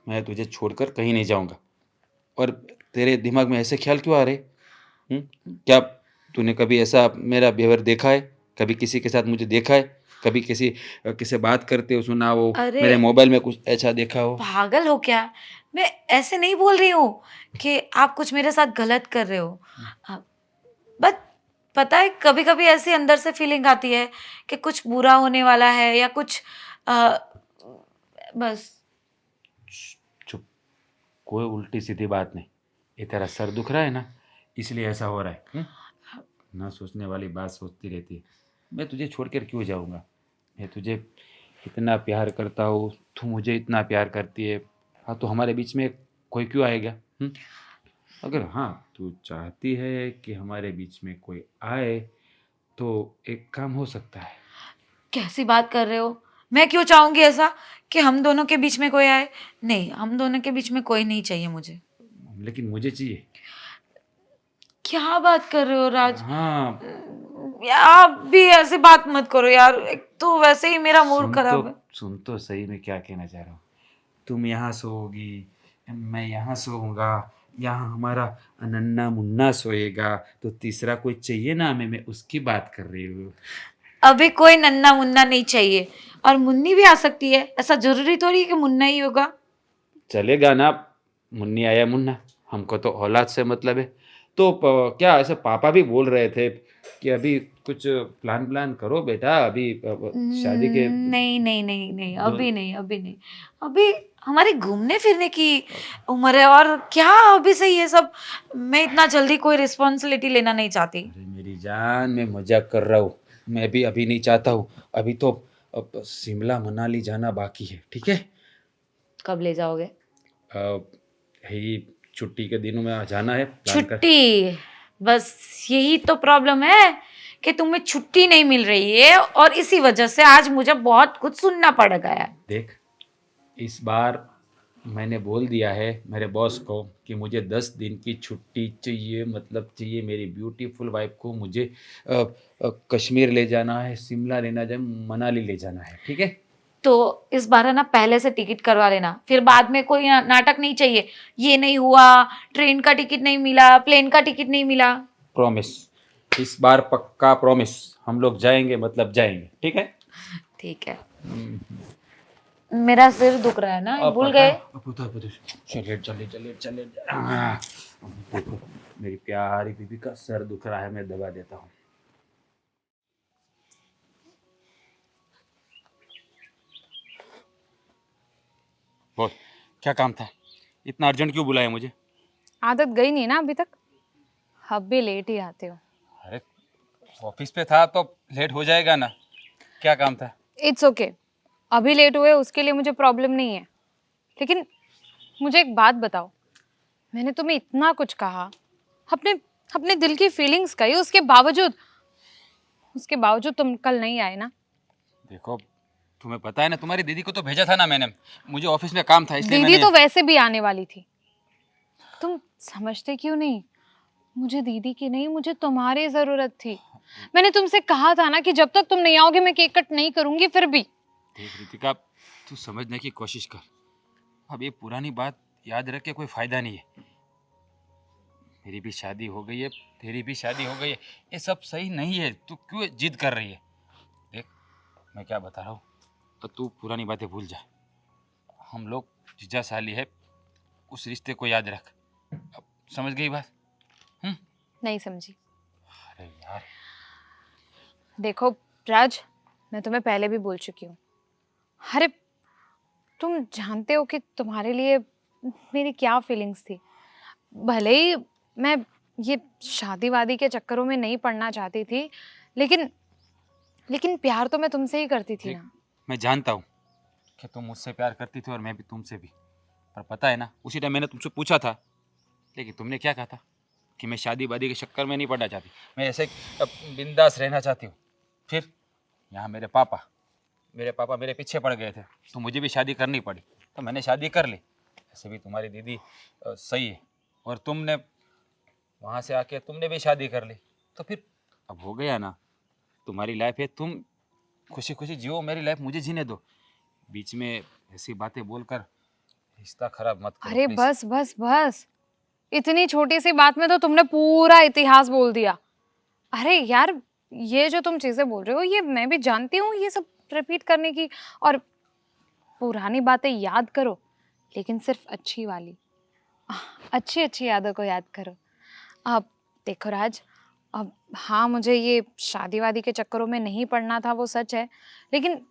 मैं तुझे छोड़कर कहीं नहीं जाऊंगा। और तेरे दिमाग में ऐसे ख्याल क्यों आ रहे? क्या तूने कभी ऐसा मेरा बिहेवियर देखा है? कभी किसी के साथ मुझे देखा है? कभी किसी बात करते हो सुना हो? अरे मेरे मोबाइल में कुछ ऐसा देखा हो? पागल हो क्या? मैं ऐसे नहीं बोल रही हूँ कि आप कुछ मेरे साथ गलत कर रहे हो। बट पता है, कभी कभी ऐसी अंदर से फीलिंग आती है कि कुछ बुरा होने वाला है या कुछ अ, बस। चुप, कोई उल्टी सीधी बात नहीं। ये तेरा सर दुख रहा है ना, इसलिए ऐसा हो रहा है। ना सोचने वाली बात सोचती रहती है। मैं तुझे छोड़कर क्यों जाऊंगा? मैं तुझे इतना प्यार करता हूँ, तू मुझे इतना प्यार करती है। हाँ तो हमारे बीच में कोई क्यों आएगा? अगर हाँ तू चाहती है कि हमारे बीच में कोई आए, तो एक काम हो सकता है। कैसी बात कर रहे हो? मैं क्यों चाहूंगी ऐसा कि हम दोनों के बीच में कोई आए? नहीं, हम दोनों के बीच में कोई नहीं चाहिए मुझे। लेकिन मुझे चाहिए। क्या बात कर रहे हो राज? हाँ। आप भी ऐसी बात मत करो यार, एक तो वैसे ही मेरा मूड सुन तो खराब है। सुन तो सही, मैं क्या कहना चाह रहा हूँ। तुम यहाँ सोओगी, मैं यहाँ सोऊंगा, यहाँ हमारा नन्ना मुन्ना सोएगा, तो तीसरा कोई चाहिए ना हमें, मैं उसकी बात कर रही हूँ। अभी कोई नन्ना मुन्ना नहीं चाहिए, और मुन्नी भी आ सकती है, ऐसा जरूरी थोड़ी है कि मुन्ना ही होगा। चलेगा ना, मुन्नी आया मुन्ना, हमको तो औलाद से मतलब है। तो क्या ऐसे पापा भी बोल रहे थे कि अभी कुछ प्लान प्लान करो बेटा, अभी शादी के नहीं नहीं नहीं नहीं, दो। अभी नहीं, अभी नहीं। अभी हमारी घूमने फिरने की उम्र है, और क्या अभी से ये सब। मैं इतना जल्दी कोई रिस्पॉन्सिबिलिटी लेना नहीं चाहती। अरे मेरी जान, मैं मजाक कर रहा हूँ। मैं भी अभी नहीं चाहता हूँ। अभी तो अब शिमला मनाली जाना बाकी है, ठीक है? कब ले जाओगे? यही छुट्टी के दिनों में जाना है, प्लान कर। छुट्टी? बस यही तो प्रॉब्लम है कि तुम्हें छुट्टी नहीं मिल रही है और इसी वजह से आज मुझे बहुत कुछ सुनना पड़ गया है। देख, इस बार मैंने बोल दिया है मेरे बॉस को कि मुझे 10 दिन की छुट्टी चाहिए, मतलब चाहिए। मेरी ब्यूटीफुल वाइफ को मुझे कश्मीर ले जाना है, शिमला लेना जाए, मनाली ले जाना है, ठीक है? तो इस बार है ना पहले से टिकट करवा लेना, फिर बाद में कोई नाटक नहीं चाहिए। ये नहीं हुआ, ट्रेन का टिकट नहीं मिला, प्लेन का टिकट नहीं मिला। प्रॉमिस, इस बार पक्का प्रॉमिस, हम लोग जाएंगे मतलब जाएंगे, ठीक है? ठीक है। मेरा सिर दुख रहा है ना, भूल गए? चलिए चलिए चलिए चलिए। देखो, मेरी प्यारी बीबी का सर दुख रहा है, मैं दबा देता हूँ। बोल, क्या काम था? इतना अर्जेंट क्यों बुलाया मुझे? आदत गई नहीं ना अभी तक, अब भी लेट ही आते हो। अरे, ऑफिस पे था तो लेट हो जाएगा ना। क्या काम था? इट्स ओके, अभी लेट हुए उसके लिए मुझे प्रॉब्लम नहीं है, लेकिन मुझे एक बात बताओ, मैंने तुम्हें इतना कुछ कहा, अपने अपने दिल की फीलिंग्स कही, उसके बावजूद तुम कल नहीं आए ना। देखो, तुम्हें पता है ना, तुम्हारी दीदी को तो भेजा था ना मैंने, मुझे ऑफिस में काम था इसलिए दीदी मैंने। तो वैसे भी आने वाली थी, तुम समझते क्यों नहीं? मुझे दीदी की नहीं, मुझे तुम्हारी जरूरत थी। मैंने तुमसे कहा था ना कि जब तक तुम नहीं आओगे मैं केक कट नहीं करूंगी। फिर भी देख रितिका, तू समझने की कोशिश कर। अब ये पुरानी बात याद रख के कोई फायदा नहीं है। मेरी भी शादी हो गई है, तेरी भी शादी हो गई है, ये सब सही नहीं है। तू क्यों जिद कर रही है? देख, मैं क्या बता रहा हूँ, तो तू पुरानी बातें भूल जा। हम लोग जीजा साली है, उस रिश्ते को याद रख। अब समझ गई बात? नहीं समझी। अरे यार, देखो राज, मैं तुम्हें पहले भी बोल चुकी हूँ, अरे तुम जानते हो कि तुम्हारे लिए मेरी क्या फीलिंग्स थी। भले ही मैं ये शादी वादी के चक्करों में नहीं पड़ना चाहती थी, लेकिन लेकिन प्यार तो मैं तुमसे ही करती थी देख, ना। मैं जानता हूँ कि तुम मुझसे प्यार करती थी और मैं भी तुमसे भी। पर पता है ना, उसी टाइम मैंने तुमसे पूछा था, लेकिन तुमने क्या कहा था कि मैं शादी वादी के चक्कर में नहीं पड़ना चाहती, मैं ऐसे बिंदास रहना चाहती हूँ। फिर यहाँ मेरे पापा मेरे पीछे पड़ गए थे, तो मुझे भी शादी करनी पड़ी, तो मैंने शादी कर ली। ऐसे भी तुम्हारी दीदी सही है, और तुमने वहाँ से आके तुमने भी शादी कर ली, तो फिर अब हो गया ना। तुम्हारी लाइफ है, तुम खुशी खुशी जियो, मेरी लाइफ मुझे जीने दो। बीच में ऐसी बातें बोलकर रिश्ता खराब मत करो अरे प्लीज। बस बस बस, इतनी छोटी सी बात में तो तुमने पूरा इतिहास बोल दिया। अरे यार, ये जो तुम चीजें बोल रहे हो ये मैं भी जानती हूँ, ये सब रिपीट करने की और पुरानी बातें याद करो, लेकिन सिर्फ अच्छी वाली, अच्छी अच्छी यादों को याद करो। अब देखो राज, अब हाँ, मुझे ये शादी वादी के चक्करों में नहीं पड़ना था, वो सच है, लेकिन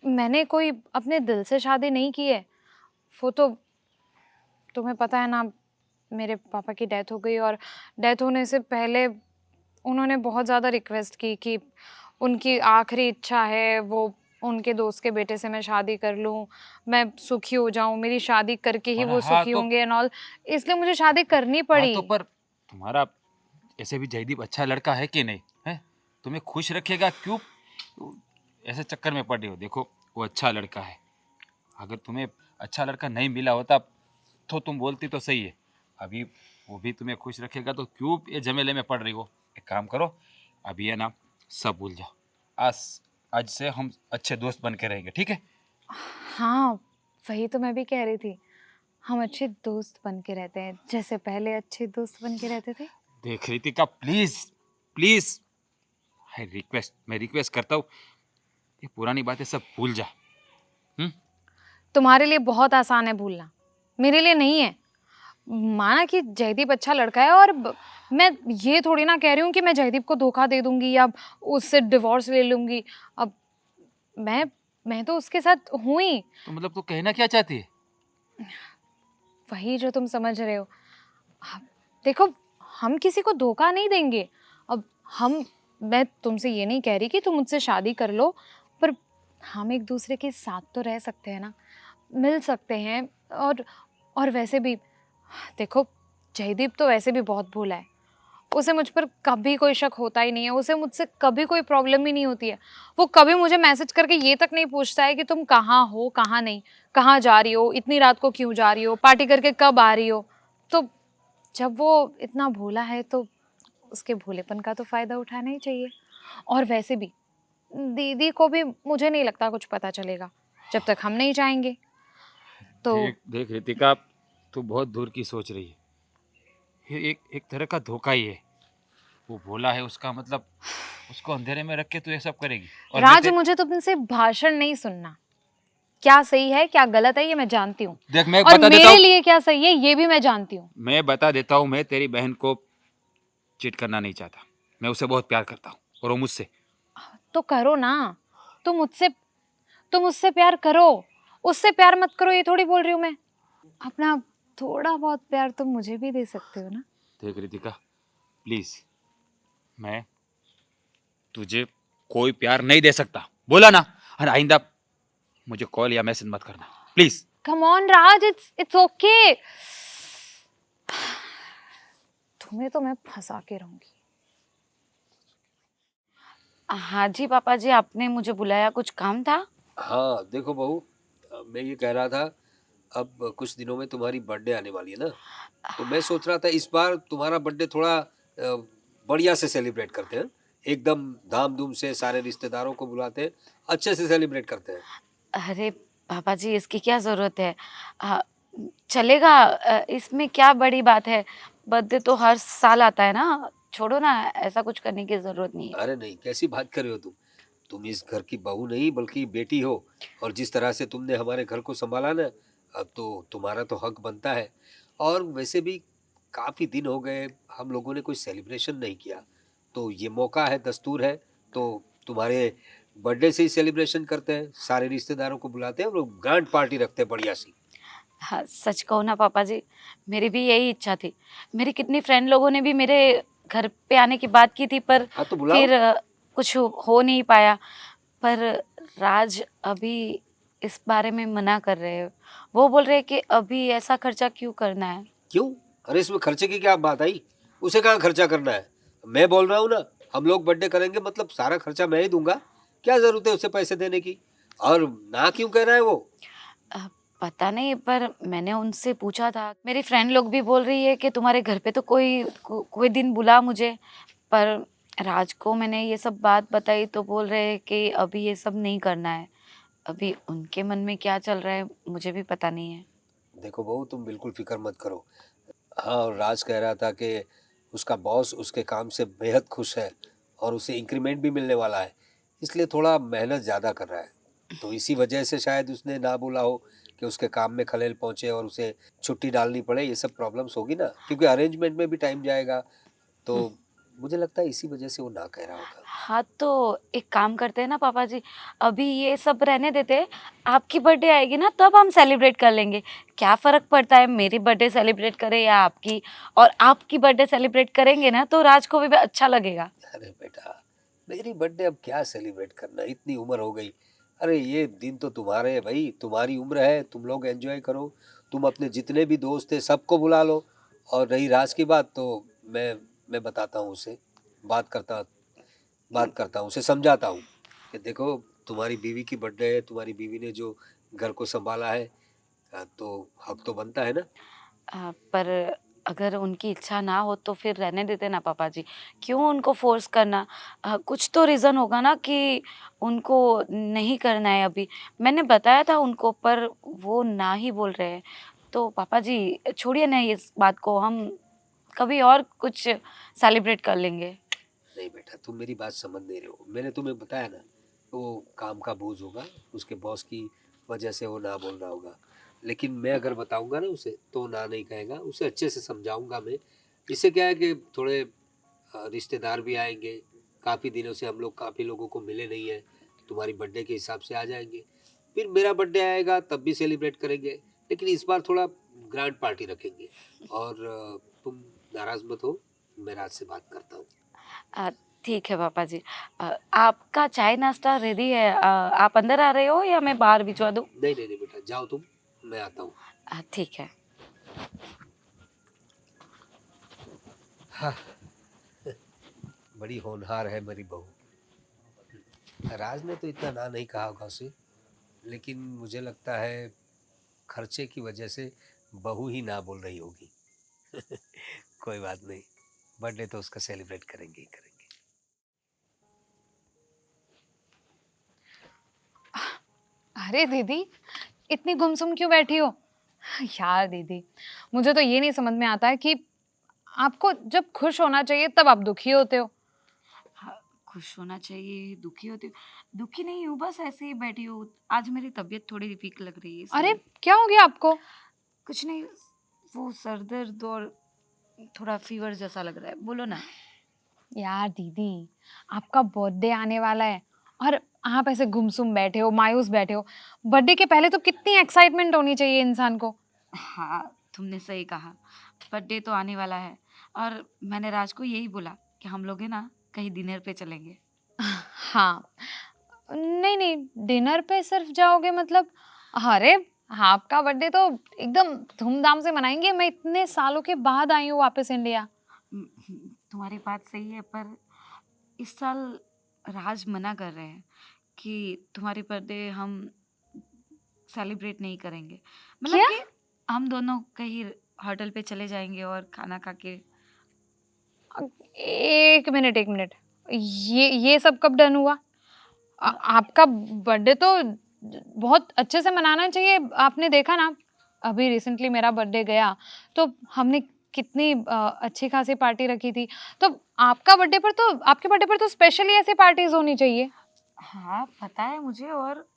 मैंने कोई अपने दिल से शादी नहीं की है। वो तो तुम्हें पता है ना, मेरे पापा की डेथ हो गई और डेथ होने से पहले उन्होंने बहुत ज़्यादा रिक्वेस्ट की कि उनकी आखिरी इच्छा है वो उनके दोस्त के बेटे से मैं शादी कर लूँ, मैं सुखी हो जाऊँ, मेरी शादी करके ही और वो हाँ सुखी तो होंगे एंड ऑल, इसलिए मुझे शादी करनी हाँ पड़ी। तो पर तुम्हारा ऐसे भी जयदीप अच्छा लड़का है कि नहीं है? तुम्हें खुश रखेगा, क्यों ऐसे चक्कर में पड़ रही हो? देखो, वो अच्छा लड़का है। अगर तुम्हें अच्छा लड़का नहीं मिला होता तो तुम बोलती तो सही है। अभी वो भी तुम्हें खुश रखेगा, तो क्यों ये झमेले में पड़ रही हो? एक काम करो, अभी है ना, सब भूल जाओ। आज आज से हम अच्छे दोस्त बन के रहेंगे, ठीक है? हाँ, वही तो मैं भी कह रही थी, हम अच्छे दोस्त बन के रहते हैं जैसे पहले अच्छे दोस्त बन के रहते थे। देख रितिका, प्लीज प्लीज, मैं रिक्वेस्ट करता हूँ, ये पुरानी बातें सब भूल जा। तुम्हारे लिए बहुत आसान है भूलना, मेरे लिए नहीं है। माना कि जयदीप अच्छा लड़का है और मैं ये थोड़ी ना कह रही हूँ कि मैं जयदीप को धोखा दे दूंगी या उससे डिवोर्स ले लूंगी। अब मैं मैं तो उसके साथ हूँ ही। तो मतलब तू कहना क्या चाहती है? वही जो तुम समझ रहे हो। अब देखो, हम किसी को धोखा नहीं देंगे। अब हम मैं तुमसे ये नहीं कह रही कि तुम मुझसे शादी कर लो, पर हम एक दूसरे के साथ तो रह सकते हैं ना, मिल सकते हैं। और वैसे भी देखो, जयदीप तो वैसे भी बहुत भोला है उसे मुझ पर कभी कोई शक होता ही नहीं है, उसे मुझसे कभी कोई प्रॉब्लम ही नहीं होती है। वो कभी मुझे मैसेज करके ये तक नहीं पूछता है कि तुम कहाँ हो, कहाँ नहीं, कहाँ जा रही हो, इतनी रात को क्यों जा रही हो, पार्टी करके कब आ रही हो। तो जब वो इतना भोला है तो उसके भोलेपन का तो फ़ायदा उठाना ही चाहिए। और वैसे भी दीदी को भी मुझे नहीं लगता कुछ पता चलेगा, जब तक हम नहीं जाएँगे। तो देख देख रितिका, तू बहुत दूर की सोच रही है। ये एक एक तरह का धोखा ही है। वो भोला है, उसका मतलब उसको अंधेरे में रख के तू ये सब करेगी। और राज, मुझे तुमसे भाषण नहीं सुनना। क्या सही है, क्या गलत है, ये मैं जानती हूँ। देख, मैं और बता देता मेरे हूँ, लिए क्या सही है, ये भी मैं जानती हूँ। मैं बता देता हूँ, मैं तेरी बहन को चीट करना नहीं चाहता। मैं उसे बहुत प्यार करता हूँ और वो मुझसे। तो करो ना। तुम उससे प्यार करो, उससे प्यार मत करो, ये थोड़ी बोल रही हूँ मैं। अपना थोड़ा बहुत प्यार तुम मुझे भी दे सकते हो ना। देख रितिका, प्लीज, मैं तुझे कोई प्यार नहीं दे सकता, बोला ना। और आइंदा मुझे कॉल या मैसेज मत करना, please. Come on Raj, it's okay. तुम्हें तो मैं फंसा के रहूंगी। हाँ जी पापा जी, आपने मुझे बुलाया, कुछ काम था? हाँ देखो बहू, मैं ये कह रहा था, अब कुछ दिनों में तुम्हारी बर्थडे आने वाली है ना, तो मैं सोच रहा था इस बार तुम्हारा बर्थडे थोड़ा बढ़िया से सेलिब्रेट करते हैं। एकदम धाम धूम से सारे रिश्तेदारों को बुलाते हैं, अच्छे से सेलिब्रेट करते हैं। अरे पापा जी, इसकी क्या ज़रूरत है? आ, चलेगा, इसमें क्या बड़ी बात है? बर्थडे तो हर साल आता है ना, छोड़ो ना, ऐसा कुछ करने की ज़रूरत नहीं है। अरे नहीं, कैसी बात कर रहे हो तुम इस घर की बहू नहीं बल्कि बेटी हो, और जिस तरह से तुमने हमारे घर को संभाला ना, अब तो तुम्हारा तो हक बनता है। और वैसे भी काफी दिन हो गए हम लोगों ने कोई सेलिब्रेशन नहीं किया, तो ये मौका है, दस्तूर है, तो तुम्हारे बर्थडे से ही सेलिब्रेशन करते हैं, सारे रिश्तेदारों को बुलाते हैं और ग्रैंड पार्टी रखते हैं बढ़िया सी। हाँ, सच कहूँ ना पापा जी, मेरी भी यही इच्छा थी। मेरी कितनी फ्रेंड लोगों ने भी मेरे घर पे आने की बात की थी, पर हाँ तो बुलाओ। फिर कुछ हो नहीं पाया। पर राज अभी इस बारे में मना कर रहे हैं। वो बोल रहे हैं कि अभी ऐसा खर्चा क्यों करना है। क्यों? अरे इसमें खर्चे की क्या बात आई? उसे कहाँ खर्चा करना है? मैं बोल रहा हूँ ना, हम लोग बर्थडे करेंगे मतलब सारा खर्चा मैं ही दूंगा। क्या जरूरत है उसे पैसे देने की? और ना क्यों कह रहा है वो? अ, पता नहीं, पर मैंने उनसे पूछा था। मेरी फ्रेंड लोग भी बोल रही है कि तुम्हारे घर पे तो कोई दिन बुला मुझे। पर राज को मैंने ये सब बात बताई तो बोल रहे हैं कि अभी ये सब नहीं करना है। अभी उनके मन में क्या चल रहा है मुझे भी पता नहीं है। देखो बहू, तुम बिल्कुल फिक्र मत करो। हाँ, और राज कह रहा था कि उसका बॉस उसके काम से बेहद खुश है और उसे इंक्रीमेंट भी मिलने वाला है, इसलिए थोड़ा मेहनत ज़्यादा कर रहा है। तो इसी वजह से शायद उसने ना बोला हो कि उसके काम में खलेल पहुंचे और उसे छुट्टी डालनी पड़े। ये सब प्रॉब्लम्स होगी ना, क्योंकि अरेंजमेंट में भी टाइम जाएगा, तो मुझे लगता है इसी वजह से वो ना कह रहा होगा। हाँ, तो एक काम करते हैं ना पापा जी, अभी ये सब रहने देते हैं। आपकी बर्थडे आएगी ना, तब हम सेलिब्रेट कर लेंगे। क्या फ़र्क पड़ता है मेरी बर्थडे सेलिब्रेट करें या आपकी? और आपकी बर्थडे सेलिब्रेट करेंगे ना तो राज को भी अच्छा लगेगा। अरे बेटा, मेरी बर्थडे अब क्या सेलिब्रेट करना, इतनी उम्र हो गई। अरे ये दिन तो तुम्हारे है भाई, तुम्हारी उम्र है, तुम लोग एंजॉय करो। तुम अपने जितने भी दोस्त थे सबको बुला लो। और रही राज की बात, तो मैं बताता हूँ उसे, बात करता बात करता हूँ उसे, समझाता हूँ कि देखो, तुम्हारी बीवी की बर्थडे है, तुम्हारी बीवी ने जो घर को संभाला है, तो हक तो बनता है ना। पर अगर उनकी इच्छा ना हो तो फिर रहने देते ना पापा जी। क्यों उनको फ़ोर्स करना? कुछ तो रीज़न होगा ना कि उनको नहीं करना है अभी। मैंने बताया था उनको, पर वो ना ही बोल रहे हैं। तो पापा जी छोड़िए ना इस बात को, हम कभी और कुछ सेलिब्रेट कर लेंगे। नहीं बेटा, तुम मेरी बात समझ नहीं रहे हो। मैंने तुम्हें बताया ना, वो काम का बोझ होगा, उसके बॉस की वजह से वो ना बोल रहा होगा। लेकिन मैं अगर बताऊंगा ना उसे, तो वो ना नहीं कहेगा। उसे अच्छे से समझाऊंगा मैं। इससे क्या है कि थोड़े रिश्तेदार भी आएंगे। काफ़ी दिनों से हम लोग काफ़ी लोगों को मिले नहीं है, तुम्हारी बर्थडे के हिसाब से आ जाएंगे। फिर मेरा बर्थडे आएगा तब भी सेलिब्रेट करेंगे, लेकिन इस बार थोड़ा ग्रैंड पार्टी रखेंगे। और तुम नाराज़ मत हो, मैं रात से बात करता हूँ। अ, ठीक है पापा जी। आपका चाय नाश्ता रेडी है। आप अंदर आ रहे हो या मैं बाहर भिजवा दूँ? नहीं नहीं नहीं बेटा, जाओ तुम, मैं आता हूँ। ठीक है। हाँ, बड़ी होनहार है मेरी बहू। राज ने तो इतना ना नहीं कहा होगा उसे, लेकिन मुझे लगता है खर्चे की वजह से बहू ही ना बोल रही होगी। कोई बात नहीं, बर्थडे तो उसका सेलिब्रेट करेंगे ही करेंगे। अरे दीदी, इतनी गुमसुम क्यों बैठी हो? यार दीदी, मुझे तो ये नहीं समझ में आता है कि आपको जब खुश होना चाहिए तब आप दुखी होते हो। हाँ, खुश होना चाहिए, दुखी होती हूँ। दुखी नहीं हूँ, बस ऐसे ही बैठी हूँ। आज मेरी तबीयत थोड़ी वीक लग रही है अरे इसलिए। क्या हो गया आपको? कुछ नहीं, वो सर दर्द और थोड़ा फीवर जैसा लग रहा है। बोलो ना। यार दीदी, आपका बर्थडे आने वाला है और आप ऐसे गुमसुम बैठे हो, मायूस बैठे हो। बर्थडे के पहले तो कितनी एक्साइटमेंट होनी चाहिए इंसान को। हाँ, तुमने सही कहा। बर्थडे तो आने वाला है और मैंने राज को यही बोला कि हम लोग है ना कहीं डिनर पे चलेंगे। हाँ, नहीं नहीं, डिनर पे सिर्फ जाओगे मतलब? अरे, आपका बर्थडे तो एकदम धूमधाम से मनाएंगे। मैं इतने सालों के बाद आई हूँ वापस इंडिया। तुम्हारी बात सही है, पर इस साल राज मना कर रहे हैं कि तुम्हारी बर्थडे हम सेलिब्रेट नहीं करेंगे। मतलब क्या? कि हम दोनों कहीं होटल पे चले जाएंगे और खाना खा के। एक मिनट एक मिनट, ये सब कब डन हुआ? आपका बर्थडे तो बहुत अच्छे से मनाना चाहिए। आपने देखा ना, अभी रिसेंटली मेरा बर्थडे गया तो हमने कितनी अच्छी खासी पार्टी रखी थी। तो आपका बर्थडे पर तो, आपके बर्थडे पर तो स्पेशली ऐसी पार्टीज होनी चाहिए। हाँ, पता है मुझे। और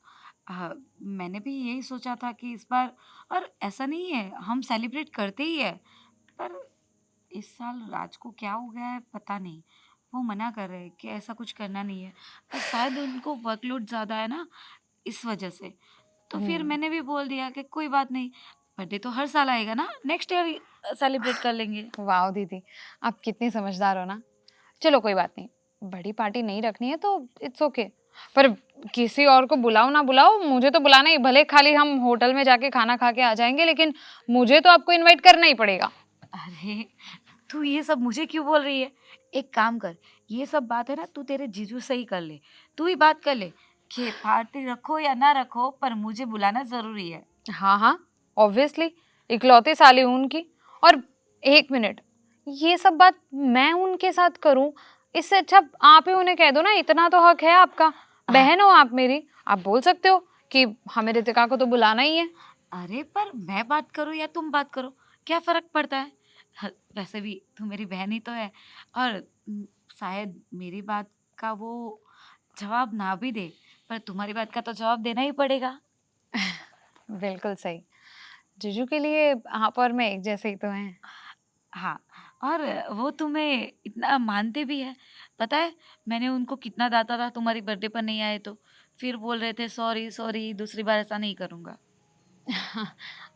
मैंने भी यही सोचा था कि इस बार, और ऐसा नहीं है, हम सेलिब्रेट करते ही है। पर इस साल राज को क्या हो गया है पता नहीं। वो मना कर रहे हैं कि ऐसा कुछ करना नहीं है। पर शायद उनको वर्कलोड ज़्यादा है ना, इस वजह से। तो फिर हम्म। मैंने भी बोल दिया कि कोई बात नहीं, बर्थडे तो हर साल आएगा ना, नेक्स्ट ईयर सेलिब्रेट कर लेंगे। वाह दीदी, आप कितनी समझदार हो ना। चलो कोई बात नहीं, बड़ी पार्टी नहीं रखनी है तो इट्स ओके। पर किसी और को बुलाओ ना बुलाओ, मुझे तो बुलाना ही। भले खाली हम होटल में जाके खाना खा के आ जाएंगे, लेकिन मुझे तो आपको इनवाइट करना ही पड़ेगा। अरे, तू ये सब मुझे क्यों बोल रही है? एक काम कर, ये सब बात है ना तू तेरे जीजू से ही कर ले। तू ही बात कर ले कि पार्टी रखो या ना रखो, पर मुझे बुलाना जरूरी है। हाँ हाँ, ऑब्वियसली, इकलौती साली हूँ उनकी। और एक मिनट, ये सब बात मैं उनके साथ करूं, इससे अच्छा आप ही उन्हें कह दो ना। इतना तो हक है आपका, आह, बहन हो आप मेरी। आप बोल सकते हो कि हमें रितिका को तो बुलाना ही है। अरे पर मैं बात करूँ या तुम बात करो, क्या फर्क पड़ता है? वैसे भी तू मेरी बहन ही तो है। और शायद मेरी बात का वो जवाब ना भी दे, पर तुम्हारी बात का तो जवाब देना ही पड़ेगा। बिल्कुल सही। जीजू के लिए आप और मैं एक जैसे ही तो हैं। हाँ, और वो तुम्हें इतना मानते भी है। पता है, मैंने उनको कितना डांटा था तुम्हारी बर्थडे पर नहीं आए तो। फिर बोल रहे थे सॉरी सॉरी, दूसरी बार ऐसा नहीं करूँगा।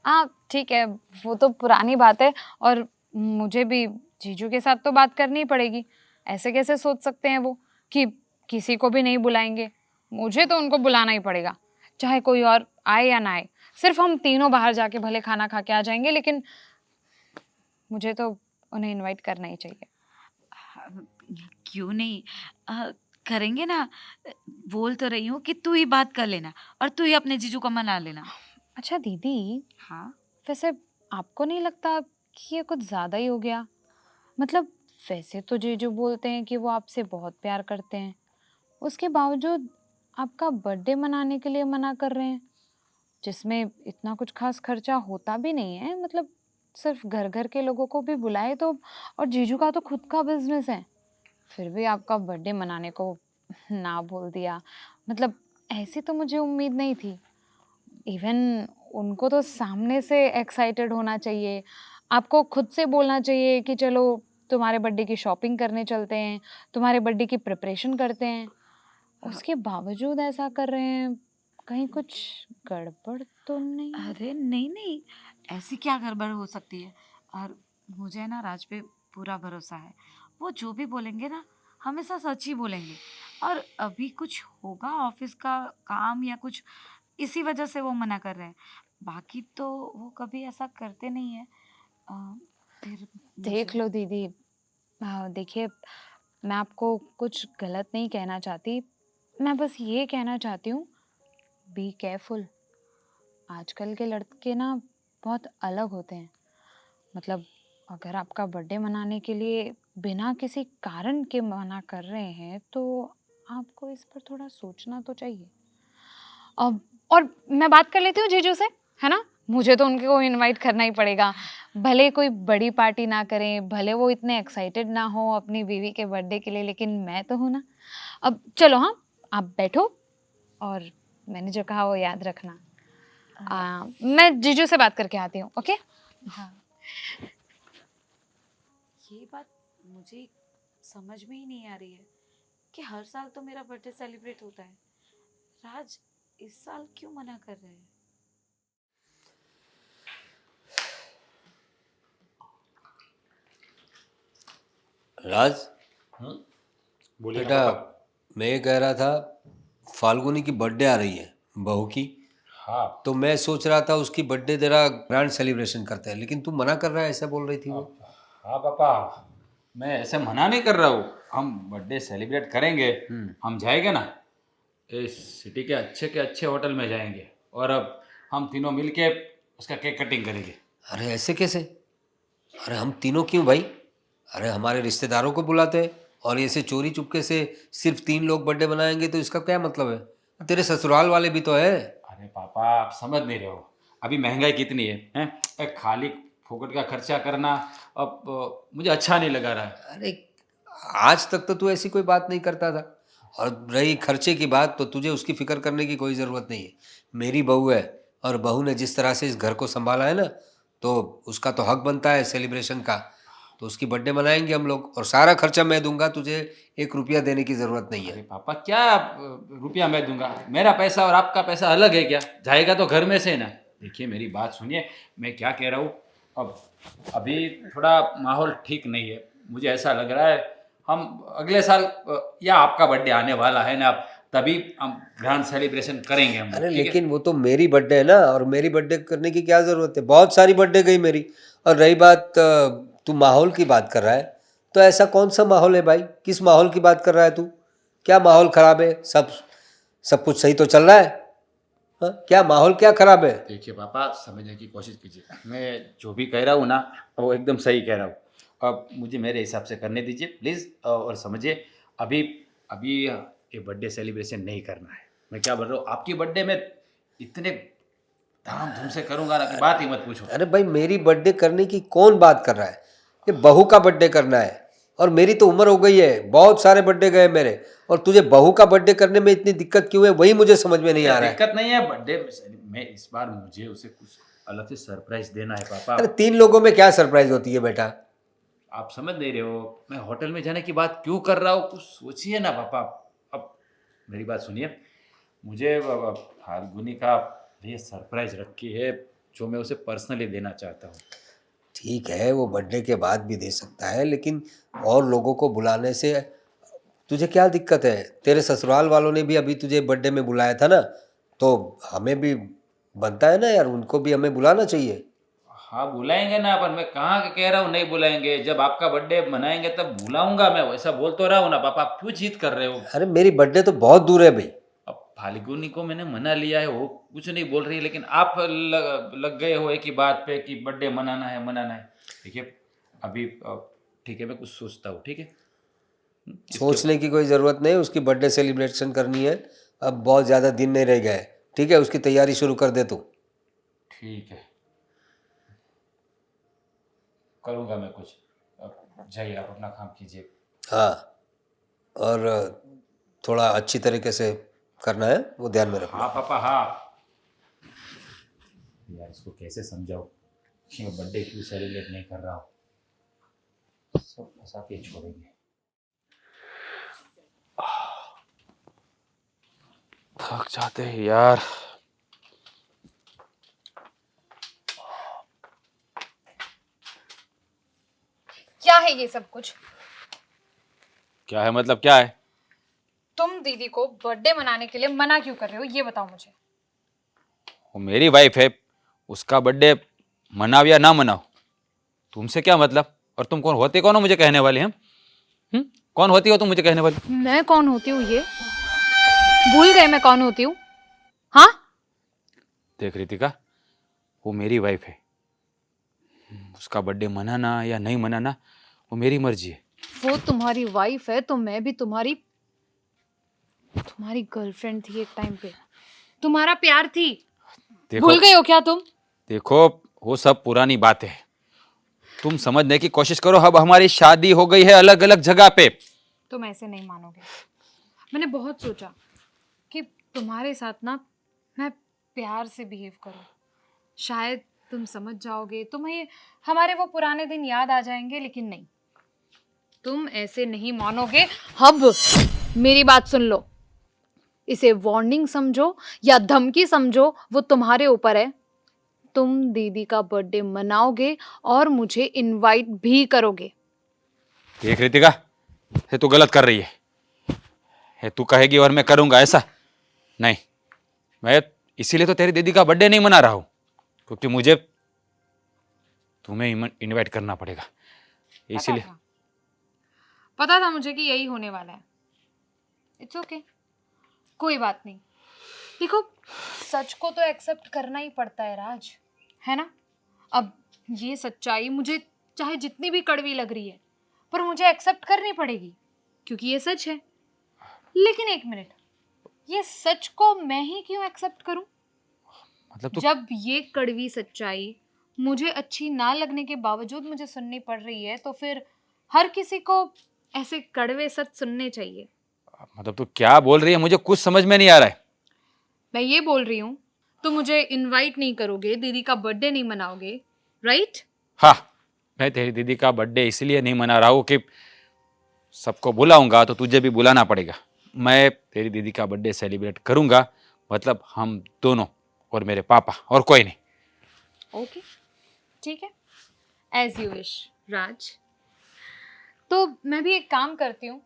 हाँ ठीक है, वो तो पुरानी बात है। और मुझे भी जीजू के साथ तो बात करनी ही पड़ेगी। ऐसे कैसे सोच सकते हैं वो कि किसी को भी नहीं बुलाएंगे? मुझे तो उनको बुलाना ही पड़ेगा, चाहे कोई और आए या ना आए। सिर्फ हम तीनों बाहर जाके भले खाना खा के आ जाएंगे, लेकिन मुझे तो उन्हें इनवाइट करना ही चाहिए। हाँ, क्यों नहीं, करेंगे ना। बोल तो रही हूँ कि तू ही बात कर लेना और तू ही अपने जीजू को मना लेना। अच्छा दीदी, हाँ। वैसे आपको नहीं लगता कि ये कुछ ज़्यादा ही हो गया? मतलब वैसे तो जीजू बोलते हैं कि वो आपसे बहुत प्यार करते हैं, उसके बावजूद आपका बर्थडे मनाने के लिए मना कर रहे हैं, जिसमें इतना कुछ खास खर्चा होता भी नहीं है। मतलब सिर्फ घर घर के लोगों को भी बुलाए तो। और जीजू का तो खुद का बिजनेस है, फिर भी आपका बर्थडे मनाने को ना बोल दिया। मतलब ऐसी तो मुझे उम्मीद नहीं थी। इवन उनको तो सामने से एक्साइटेड होना चाहिए, आपको खुद से बोलना चाहिए कि चलो तुम्हारे बर्थडे की शॉपिंग करने चलते हैं, तुम्हारे बर्थडे की प्रिपरेशन करते हैं। उसके बावजूद ऐसा कर रहे हैं, कहीं कुछ गड़बड़ तो नहीं? अरे नहीं नहीं, ऐसी क्या गड़बड़ हो सकती है? और मुझे ना राज पे पूरा भरोसा है। वो जो भी बोलेंगे ना, हमेशा सच ही बोलेंगे। और अभी कुछ होगा ऑफिस का काम या कुछ, इसी वजह से वो मना कर रहे हैं। बाकी तो वो कभी ऐसा करते नहीं है। अ, फिर मुझे। देख लो दीदी, देखिए, मैं आपको कुछ गलत नहीं कहना चाहती, मैं बस ये कहना चाहती हूँ, बी केयरफुल। आजकल के लड़के ना बहुत अलग होते हैं। मतलब अगर आपका बर्थडे मनाने के लिए बिना किसी कारण के मना कर रहे हैं तो आपको इस पर थोड़ा सोचना तो चाहिए। अब और मैं बात कर लेती हूँ जीजू से, है ना? मुझे तो उनको इनवाइट करना ही पड़ेगा। भले कोई बड़ी पार्टी ना करें, भले वो इतने एक्साइटेड ना हो अपनी बीवी के बर्थडे के लिए, लेकिन मैं तो हूँ ना। अब चलो, हाँ, आप बैठो और मैंने जो कहा वो याद रखना। मैं जीजू से बात करके आती हूँ, ओके? हाँ, ये बात मुझे समझ में ही नहीं आ रही है कि हर साल तो मेरा बर्थडे सेलिब्रेट होता है। राज इस साल क्यों मना कर रहे हैं? राज, बोलिए ना बेटा, पापा। मैं ये कह रहा था, फाल्गुनी की बर्थडे आ रही है, बहू की। हाँ तो मैं सोच रहा था उसकी बर्थडे तेरा ग्रैंड सेलिब्रेशन करते हैं, लेकिन तू मना कर रहा है, ऐसा बोल रही थी वो। हाँ पापा, मैं ऐसे मना नहीं कर रहा हूँ। हम बर्थडे सेलिब्रेट करेंगे। हम जाएंगे ना, इस सिटी के अच्छे होटल में जाएंगे और अब हम तीनों मिलके उसका केक कटिंग करेंगे। अरे ऐसे कैसे? अरे हम तीनों क्यों भाई? अरे हमारे रिश्तेदारों को बुलाते हैं, और ऐसे चोरी चुपके से सिर्फ 3 लोग बर्थडे बनाएंगे तो इसका क्या मतलब है? तेरे ससुराल वाले भी तो है। अरे पापा, आप समझ नहीं रहे हो। अभी महंगाई कितनी है, हैं? एक खाली फोकट का खर्चा करना अब मुझे अच्छा नहीं लगा रहा है। अरे आज तक तो तू ऐसी कोई बात नहीं करता था, और रही खर्चे की बात तो तुझे उसकी फिक्र करने की कोई ज़रूरत नहीं है। मेरी बहू है, और बहू ने जिस तरह से इस घर को संभाला है ना, तो उसका तो हक बनता है सेलिब्रेशन का। तो उसकी बर्थडे मनाएंगे हम लोग, और सारा खर्चा मैं दूंगा, तुझे 1 रुपया देने की ज़रूरत नहीं अरे है। पापा, क्या रुपया मैं दूंगा? मेरा पैसा और आपका पैसा अलग है क्या? जाएगा तो घर में से ना। देखिए मेरी बात सुनिए, मैं क्या कह रहा हूँ। अब अभी थोड़ा माहौल ठीक नहीं है, मुझे ऐसा लग रहा है हम अगले साल या आपका बर्थडे आने वाला है ना, अब तभी हम ग्रैंड सेलिब्रेशन करेंगे हम अरे लोग, ठीक है? लेकिन वो तो मेरी बर्थडे है ना, और मेरी बर्थडे करने की क्या ज़रूरत है? बहुत सारी बर्थडे गई मेरी। और रही बात तू माहौल की बात कर रहा है, तो ऐसा कौन सा माहौल है भाई? किस माहौल की बात कर रहा है तू? क्या माहौल खराब है? सब सब कुछ सही तो चल रहा है। हाँ, क्या माहौल क्या खराब है? देखिए पापा, समझने की कोशिश कीजिए। मैं जो भी कह रहा हूँ ना, वो एकदम सही कह रहा हूँ। अब मुझे मेरे हिसाब से करने दीजिए प्लीज़, और समझिए। अभी अभी ये बर्थडे सेलिब्रेशन नहीं करना है। मैं क्या बोल रहा हूँ, आपकी बर्थडे में इतने धाम-धूम से करूँगा ना कि बात ही मत पूछो। अरे भाई, मेरी बर्थडे करने की कौन बात कर रहा है? ये बहू का बर्थडे करना है, और मेरी तो उम्र हो गई है, बहुत सारे बर्थडे गए मेरे। और तुझे बहू का बर्थडे करने में इतनी दिक्कत क्यों है, वही मुझे समझ में नहीं आ रहा है। दिक्कत नहीं है बर्थडे में, इस बार मुझे उसे कुछ अलग से सरप्राइज़ देना है पापा। अरे 3 लोगों में क्या सरप्राइज होती है बेटा? आप समझ नहीं रहे हो, मैं होटल में जाने की बात क्यों कर रहा हूँ, कुछ सोचिए ना पापा। अब मेरी बात सुनिए, मुझे फाल्गुनी का ये सरप्राइज रखी है जो मैं उसे पर्सनली देना चाहता हूँ। ठीक है, वो बर्थडे के बाद भी दे सकता है, लेकिन और लोगों को बुलाने से तुझे क्या दिक्कत है? तेरे ससुराल वालों ने भी अभी तुझे बर्थडे में बुलाया था ना, तो हमें भी बनता है ना यार, उनको भी हमें बुलाना चाहिए। हाँ बुलाएंगे ना, पर मैं कहाँ के कह रहा हूँ नहीं बुलाएंगे। जब आपका बर्थडे मनाएंगे तब बुलाऊंगा मैं, वैसा बोल तो रहा हूँ ना पापा। आप क्यों जिद कर रहे हो? अरे मेरी बर्थडे तो बहुत दूर है भाई। अब फाल्गुनी को मैंने मना लिया है, वो कुछ नहीं बोल रही, लेकिन आप लग गए हो एक ही बात पे कि बर्थडे मनाना है मनाना है। देखिए अभी ठीक है, मैं कुछ सोचता हूँ, ठीक है? इसके सोचने की कोई ज़रूरत नहीं, उसकी बर्थडे सेलिब्रेशन करनी है। अब बहुत ज़्यादा दिन नहीं रह गए, ठीक है? उसकी तैयारी शुरू कर दे तू। ठीक है, करूँगा मैं कुछ। अब जाइए, आप अपना काम कीजिए। हाँ, और थोड़ा अच्छी तरीके से करना है, वो ध्यान में रखना। हाँ पापा, हाँ। यार इसको कैसे समझाऊँ कि मैं बर्थडे क्यों सेलिब्रेट नहीं कर रहा हूँ। सब फंसा के छोड़ेंगे। थक जाते हैं यार। क्या है ये सब कुछ? क्या है मतलब, क्या है? तुम दीदी को बर्थडे मनाने के लिए मना क्यों कर रहे हो, ये बताओ मुझे। वो मेरी वाइफ है, उसका बर्थडे मनाओ या ना मनाओ, तुमसे क्या मतलब? और तुम कौन होते, कौन हो मुझे कहने वाले हैं? कौन होती हो तुम मुझे कहने वाली? मैं कौन होती हूँ ये भूल गए मैं कौन होती हूँ? हाँ, देख रितिका, वो मेरी वाइफ है। उसका बर्थडे मनाना या नहीं मनाना वो मेरी मर्जी है। वो तुम्हारी वाइफ है तो मैं भी तुम्हारी गर्लफ्रेंड थी एक टाइम पे, तुम्हारा प्यार थी। देखो भूल गए हो क्या तुम? देखो, वो सब पुरानी बात है। तुम समझने की कोशिश करो, अब हमारी शादी हो गई है अलग अलग जगह पे। तुम ऐसे नहीं मानोगे। मैंने बहुत सोचा कि तुम्हारे साथ ना मैं प्यार से बिहेव करूं, शायद तुम समझ जाओगे, तुम्हें हमारे वो पुराने दिन याद आ जाएंगे, लेकिन नहीं, तुम ऐसे नहीं मानोगे। अब मेरी बात सुन लो, इसे वार्निंग समझो या धमकी समझो, वो तुम्हारे ऊपर है। तुम दीदी का बर्थडे मनाओगे और मुझे इनवाइट भी करोगे। देख रितिका, ये तू गलत कर रही है तू कहेगी और मैं करूंगा ऐसा नहीं। मैं इसीलिए तो तेरी दीदी का बर्थडे नहीं मना रहा हूं, क्योंकि मुझे तुम्हें इनवाइट करना पड़ेगा, इसीलिए। पता था मुझे कि यही होने वाला है। इट्स ओके, कोई बात नहीं। देखो, सच को तो एक्सेप्ट करना ही पड़ता है राज, है ना? अब ये सच्चाई मुझे चाहे जितनी भी कड़वी लग रही है, पर मुझे एक्सेप्ट करनी पड़ेगी, क्योंकि ये सच है। लेकिन एक मिनट, ये सच को मैं ही क्यों एक्सेप्ट करूं? मतलब तू जब ये कड़वी सच्चाई मुझे अच्छी ना लगने के बावजूद मुझे सुननी पड़ रही है, तो फिर हर किसी को ऐसे कड़वे सच सुनने चाहिए। मतलब तू क्या बोल रही है, मुझे कुछ समझ में नहीं आ रहा है। मैं ये बोल रही हूँ, तुम मुझे इनवाइट नहीं करोगे, दीदी का बर्थडे नहीं मनाओगे, राइट? हाँ, मैं तेरी दीदी का बर्थडे इसलिए नहीं मना रहा हूँ कि सबको बुलाऊंगा तो तुझे भी बुलाना पड़ेगा। मैं तेरी दीदी का बर्थडे सेलिब्रेट करूंगा, मतलब हम दोनों और मेरे पापा, और कोई नहीं। ओके, ठीक है, एज यू विश राज। तो मैं भी एक काम करती हूँ,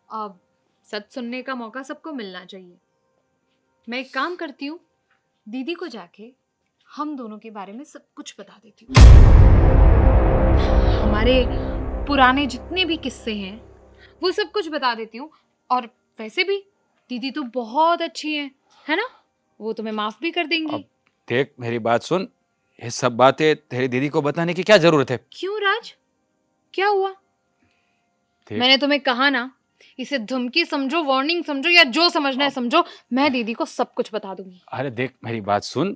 अब सच सुनने का मौका सबको मिलना चाहिए। मैं एक काम करती हूँ, दीदी को जाके हम दोनों के बारे में सब कुछ बता देती हूँ। हमारे पुराने जितने भी किस्से हैं वो सब कुछ बता देती हूँ। और वैसे भी दीदी तो बहुत अच्छी है ना? वो तुम्हें माफ भी कर देंगी। अब देख मेरी बात सुन, ये सब बातें तेरी दीदी को बताने की क्या जरूरत है? क्यों राज, क्या हुआ? देख मैंने तुम्हें कहा ना, इसे धमकी समझो, वार्निंग समझो, या जो समझना है समझो, मैं दीदी को सब कुछ बता दूंगी। अरे देख मेरी बात सुन,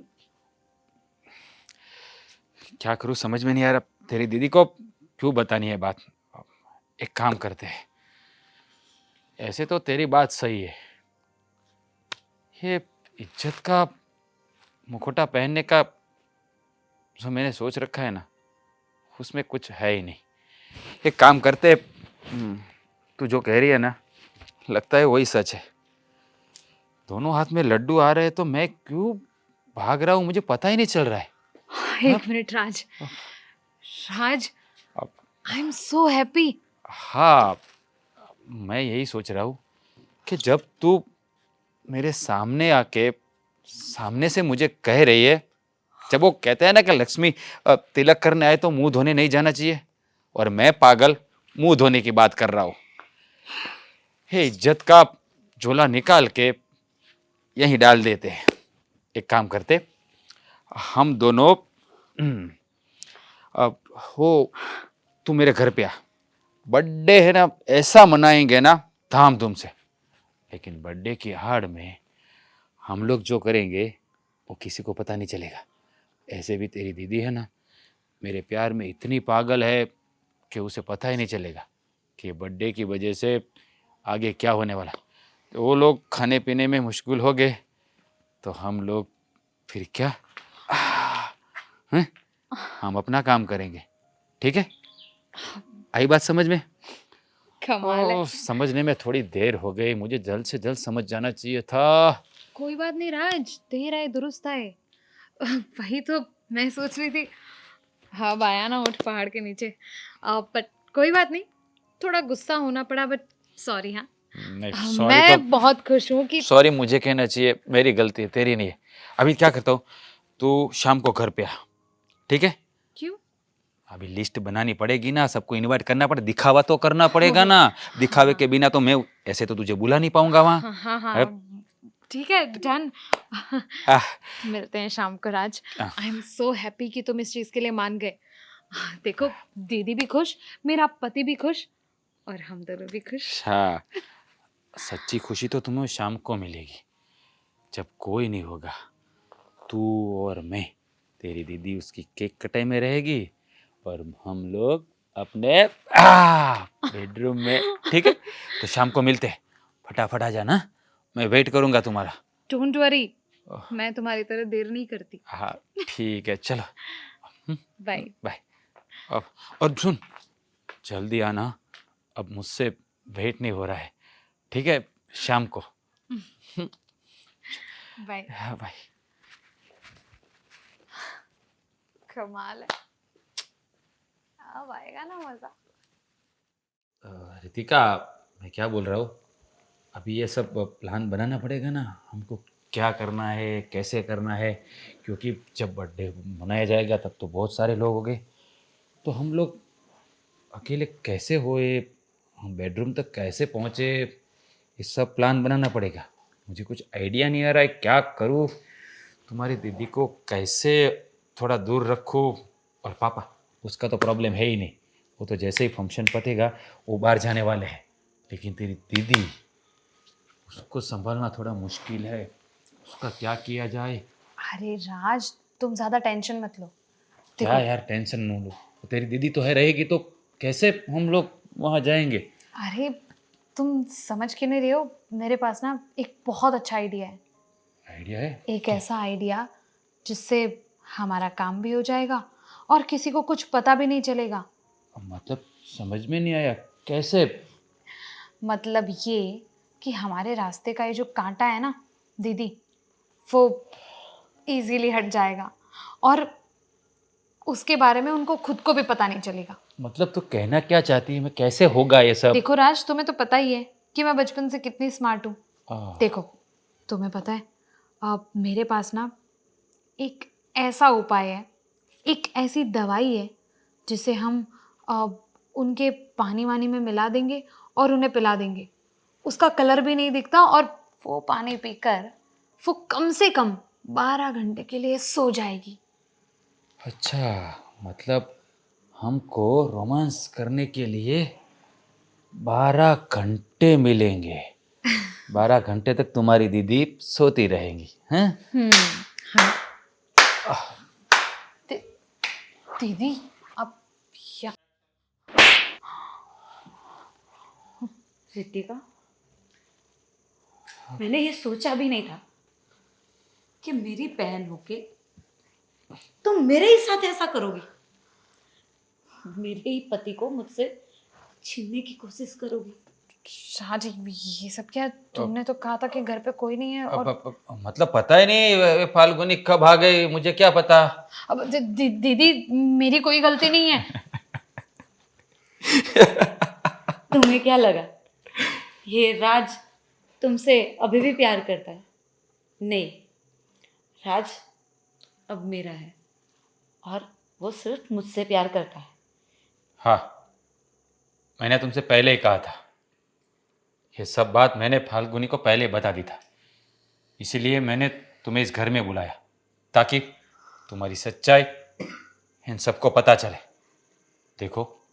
क्या करूं समझ में नहीं आ रहा, तेरी दीदी को क्यों बतानी है बात। एक काम करते हैं, ऐसे तो तेरी बात सही है, ये इज्जत का मुखौटा पहनने का जो मैंने सोच रखा है ना, उसमें कुछ है ही नहीं। एक काम करते, तू जो कह रही है ना, लगता है वही सच है। दोनों हाथ में लड्डू आ रहे हैं तो मैं क्यों भाग रहा हूँ मुझे पता ही नहीं चल रहा है। एक मिनट राज, राज, अब आई एम सो हैप्पी। हाँ, मैं यही सोच रहा हूँ कि जब तू मेरे सामने आके सामने से मुझे कह रही है, जब वो कहते हैं ना कि लक्ष्मी तिलक करने आए तो मुंह धोने नहीं जाना चाहिए, और मैं पागल मुंह धोने की बात कर रहा हूँ। हे इज्जत का झोला निकाल के यहीं डाल देते हैं। एक काम करते, हम दोनों अब हो, तू मेरे घर पे आ, बर्थडे है ना ऐसा मनाएंगे ना धाम-धूम से, लेकिन बर्थडे की आड़ में हम लोग जो करेंगे वो किसी को पता नहीं चलेगा। ऐसे भी तेरी दीदी है ना, मेरे प्यार में इतनी पागल है कि उसे पता ही नहीं चलेगा कि बर्थडे की वजह से आगे क्या होने वाला। तो वो लोग खाने पीने में मुश्किल हो गए तो हम लोग फिर क्या, हैं? हम अपना काम करेंगे, ठीक है? आई बात समझ में? कमाल है। समझने में थोड़ी देर हो गई, मुझे जल्द से जल्द समझ जाना चाहिए था। कोई बात नहीं राज, देर आए दुरुस्त आए। वही तो मैं सोच रही थी, हाँ आया ना उठ पहाड़ के नीचे। बट कोई बात नहीं, थोड़ा गुस्सा होना पड़ा, बट सॉरी। हाँ, नहीं सॉरी मैं तो बहुत खुश हूँ कि सॉरी मुझे कहना चाहिए, मेरी गलती है, तेरी नहीं है। अभी क्या करता हूँ, तू शाम को घर पे आ, ठीक है? क्यों? अभी लिस्ट बनानी पड़ेगी ना, सबको इनवाइट करना पड़े, दिखावा तो करना पड़ेगा ना। दिखावे के बिना तो मैं ऐसे तो तुझे बुला नहीं पाऊंगा वहाँ। हाँ हाँ हाँ अब- ठीक है डन। आह, मिलते हैं शाम को राज। आह। आई एम सो हैप्पी कि तुम इस चीज के लिए मान गए। देखो दीदी भी खुश, मेरा पति भी खुश और हम दोनों भी खुश। अच्छा, सच्ची खुशी तो तुम्हें शाम को मिलेगी, जब कोई नहीं होगा, तू और मैं। तेरी दीदी उसकी केक कटाई में रहेगी और हम लोग अपने बेडरूम में। ठीक है, तो शाम को मिलते हैं। फटाफट आ जाना, मैं वेट करूंगा तुम्हारा। डोंट वरी, ओह। मैं तुम्हारी तरह देर नहीं करती। हाँ ठीक है, चलो बाय। बाय। अब और सुन, जल्दी आना, अब मुझसे वेट नहीं हो रहा है। ठीक है, शाम को। बाय। हाँ बाय। कमाल है, अब आएगा ना मजा। रितिका, मैं क्या बोल रहा हूँ, अभी ये सब प्लान बनाना पड़ेगा ना हमको, क्या करना है, कैसे करना है, क्योंकि जब बर्थडे मनाया जाएगा तब तो बहुत सारे लोग होंगे, तो हम लोग अकेले कैसे होए, हम बेडरूम तक कैसे पहुँचे, ये सब प्लान बनाना पड़ेगा। मुझे कुछ आइडिया नहीं आ रहा है क्या करूँ, तुम्हारी दीदी को कैसे थोड़ा दूर रखूँ, और पापा उसका तो प्रॉब्लम है ही नहीं, वो तो जैसे ही फंक्शन पतेगा वो बाहर जाने वाले हैं, लेकिन तेरी दीदी, उसको संभालना थोड़ा मुश्किल है, उसका क्या किया जाए। अरे राज, तुम ज्यादा टेंशन मत लो। क्या देखो यार टेंशन न लो, तेरी दीदी तो है, रहेगी तो कैसे हम लोग वहाँ जाएंगे। अरे तुम समझ क्यों नहीं रहे हो, मेरे पास ना एक बहुत अच्छा आइडिया है। आइडिया है? एक ऐसा आइडिया जिससे हमारा काम भी हो जाएगा और किसी को कुछ पता भी नहीं चलेगा। मतलब समझ में नहीं आया, कैसे? मतलब ये कि हमारे रास्ते का ये जो कांटा है ना दीदी, वो इजीली हट जाएगा और उसके बारे में उनको खुद को भी पता नहीं चलेगा। मतलब तो कहना क्या चाहती है, मैं कैसे होगा ये सब? देखो राज, तुम्हें तो पता ही है कि मैं बचपन से कितनी स्मार्ट हूँ। आह, देखो तुम्हें पता है, अब मेरे पास ना एक ऐसा उपाय है, एक ऐसी दवाई है जिसे हम उनके पानी वानी में मिला देंगे और उन्हें पिला देंगे। उसका कलर भी नहीं दिखता और वो पानी पीकर वो कम से कम 12 घंटे के लिए सो जाएगी। अच्छा, मतलब हमको रोमांस करने के लिए 12 घंटे मिलेंगे, 12 घंटे तक तुम्हारी दीदी सोती रहेंगी, हैं? हाँ। दी- दीदी अब क्या? रितिका, मैंने ये सोचा भी नहीं था कि मेरी बहन होके तुम मेरे ही साथ ऐसा करोगी, मेरे ही पति को मुझसे छीनने की कोशिश करोगी। शादी ये सब क्या? तुमने तो कहा था कि घर पे कोई नहीं है और मतलब पता ही नहीं फाल्गुनी कब आ गई, मुझे क्या पता। अब दीदी मेरी कोई गलती नहीं है। तुम्हें क्या लगा ये राज तुमसे अभी भी प्यार करता है? नहीं, राज अब मेरा है और वो सिर्फ मुझसे प्यार करता है। हाँ, मैंने तुमसे पहले ही कहा था, ये सब बात मैंने फाल्गुनी को पहले बता दी था, इसीलिए मैंने तुम्हें इस घर में बुलाया ताकि तुम्हारी सच्चाई इन सबको पता चले। देखो,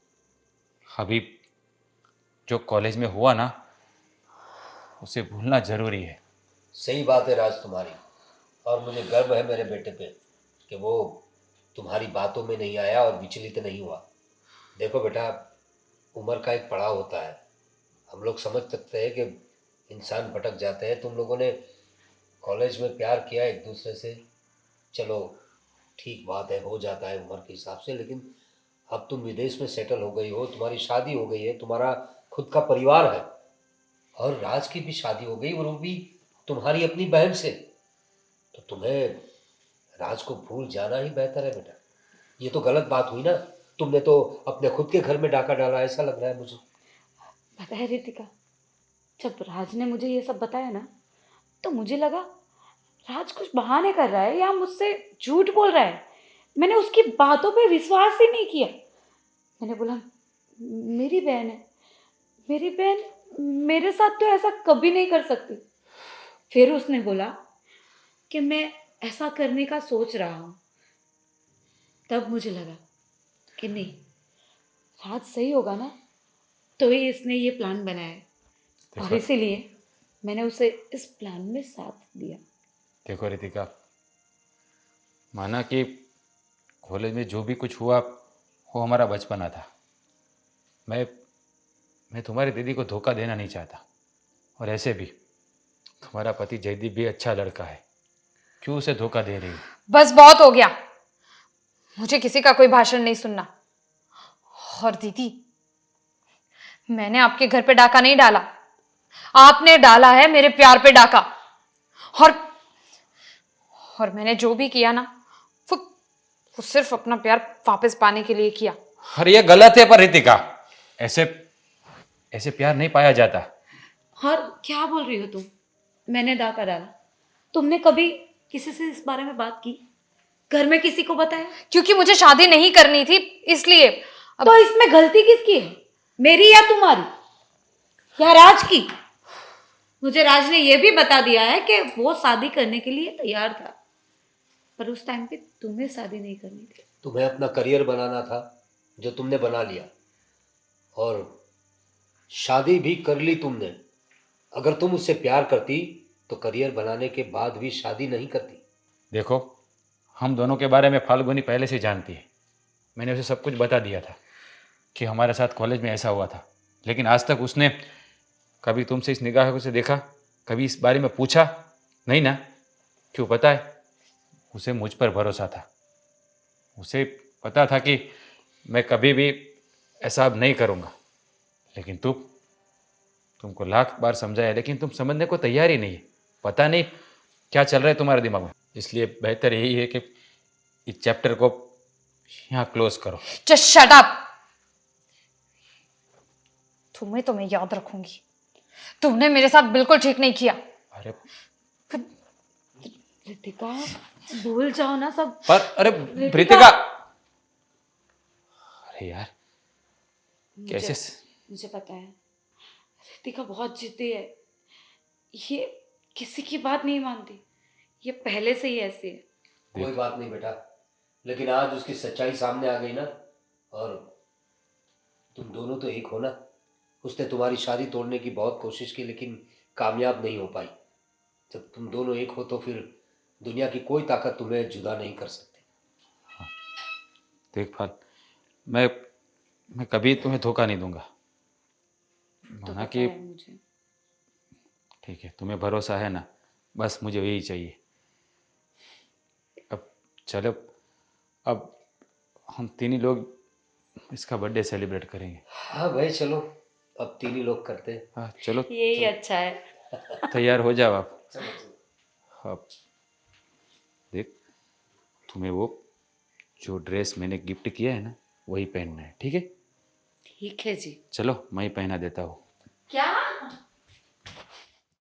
अभी जो कॉलेज में हुआ ना, उसे भूलना जरूरी है। सही बात है राज तुम्हारी, और मुझे गर्व है मेरे बेटे पे कि वो तुम्हारी बातों में नहीं आया और विचलित नहीं हुआ। देखो बेटा, उम्र का एक पड़ाव होता है, हम लोग समझ सकते हैं कि इंसान भटक जाते हैं। तुम लोगों ने कॉलेज में प्यार किया एक दूसरे से, चलो ठीक बात है, हो जाता है उम्र के हिसाब से, लेकिन अब तुम विदेश में सेटल हो गई हो, तुम्हारी शादी हो गई है, तुम्हारा खुद का परिवार है, और राज की भी शादी हो गई और वो भी तुम्हारी अपनी बहन से, तो तुम्हें राज को भूल जाना ही बेहतर है बेटा। ये तो गलत बात हुई ना, तुमने तो अपने खुद के घर में डाका डाला, ऐसा लग रहा है मुझे। पता है रितिका, जब राज ने मुझे ये सब बताया ना, तो मुझे लगा राज कुछ बहाने कर रहा है या मुझसे झूठ बोल रहा है। मैंने उसकी बातों पे विश्वास ही नहीं किया। मैंने बोला मेरी बहन है, मेरी बहन मेरे साथ तो ऐसा कभी नहीं कर सकती। फिर उसने बोला कि मैं ऐसा करने का सोच रहा हूँ। तब मुझे लगा कि नहीं, राज सही होगा ना, तो ही इसने ये प्लान बनाया है और देखो इसीलिए मैंने उसे इस प्लान में साथ दिया। देखो रितिका, माना कि कॉलेज में जो भी कुछ हुआ वो हमारा बचपना था। मैं तुम्हारी दीदी को धोखा देना नहीं चाहता, और ऐसे भी तुम्हारा पति जयदीप भी अच्छा लड़का है, क्यों उसे धोखा दे रही हो? बस बहुत हो गया, मुझे किसी का कोई भाषण नहीं सुनना। और दीदी, मैंने आपके घर पे डाका नहीं डाला, आपने डाला है मेरे प्यार पे डाका। और मैंने जो भी किया ना, वो सिर्फ अपना प्यार वापस पाने के लिए किया। अरे ये गलत है पर रितिका, ऐसे ऐसे प्यार नहीं पाया जाता। और क्या बोल रही हो तुम? मैंने डाका डाला? तुमने कभी किसी से इस बारे में बात की? घर में किसी को बताया? क्योंकि मुझे शादी नहीं करनी थी, इसलिए। तो इसमें गलती किसकी है, मेरी या तुम्हारी या राज की? मुझे राज ने यह भी बता दिया है कि वो शादी करने के लिए तैयार था, पर उस टाइम पे तुम्हें शादी नहीं करनी थी। तुम्हें अपना करियर बनाना था, जो तुमने बना लिया, और शादी भी कर ली तुमने। अगर तुम उससे प्यार करती तो करियर बनाने के बाद भी शादी नहीं करती। देखो, हम दोनों के बारे में फाल्गुनी पहले से जानती है। मैंने उसे सब कुछ बता दिया था कि हमारे साथ कॉलेज में ऐसा हुआ था, लेकिन आज तक उसने कभी तुमसे इस निगाह से देखा, कभी इस बारे में पूछा नहीं ना? क्यों? पता है, उसे मुझ पर भरोसा था। उसे पता था कि मैं कभी भी ऐसा अब नहीं करूँगा। लेकिन तुमको लाख बार समझाया, लेकिन तुम समझने को तैयार ही नहीं है। पता नहीं क्या चल रहा है तुम्हारे दिमाग में। इसलिए बेहतर यही है कि इस चैप्टर को यहाँ क्लोज करो। Just shut up. तुम्हें तो मैं याद रखूंगी। तुमने मेरे साथ बिल्कुल ठीक नहीं किया। अरे रितिका, भूल जाओ ना सब। पर अरे रितिका, अरे यार कैसे? मुझे पता है रितिका बहुत जिद्दी है, ये किसी की बात नहीं मानती, ये पहले से ही ऐसी है। कोई बात नहीं बेटा, लेकिन आज उसकी सच्चाई सामने आ गई ना, और तुम दोनों तो एक हो ना। उसने तुम्हारी शादी तोड़ने की बहुत कोशिश की, लेकिन कामयाब नहीं हो पाई। जब तुम दोनों एक हो तो फिर दुनिया की कोई ताकत तुम्हें जुदा नहीं कर सकती। देखभाल, मैं कभी तुम्हें धोखा नहीं दूंगा। तो माना पता कि है मुझे। ठीक है, तुम्हें भरोसा है ना? बस मुझे यही चाहिए। अब चलो, अब हम तीन ही लोग इसका बर्थडे सेलिब्रेट करेंगे। हाँ भाई चलो, अब तीन ही लोग करते हैं। हाँ चलो, यही अच्छा है। तैयार हो जाओ आप। चलो। अब देख, तुम्हें वो जो ड्रेस मैंने गिफ्ट किया है ना, वही पहनना है, ठीक है? ठीक है जी। चलो, मैं ही पहना देता हूँ। क्या?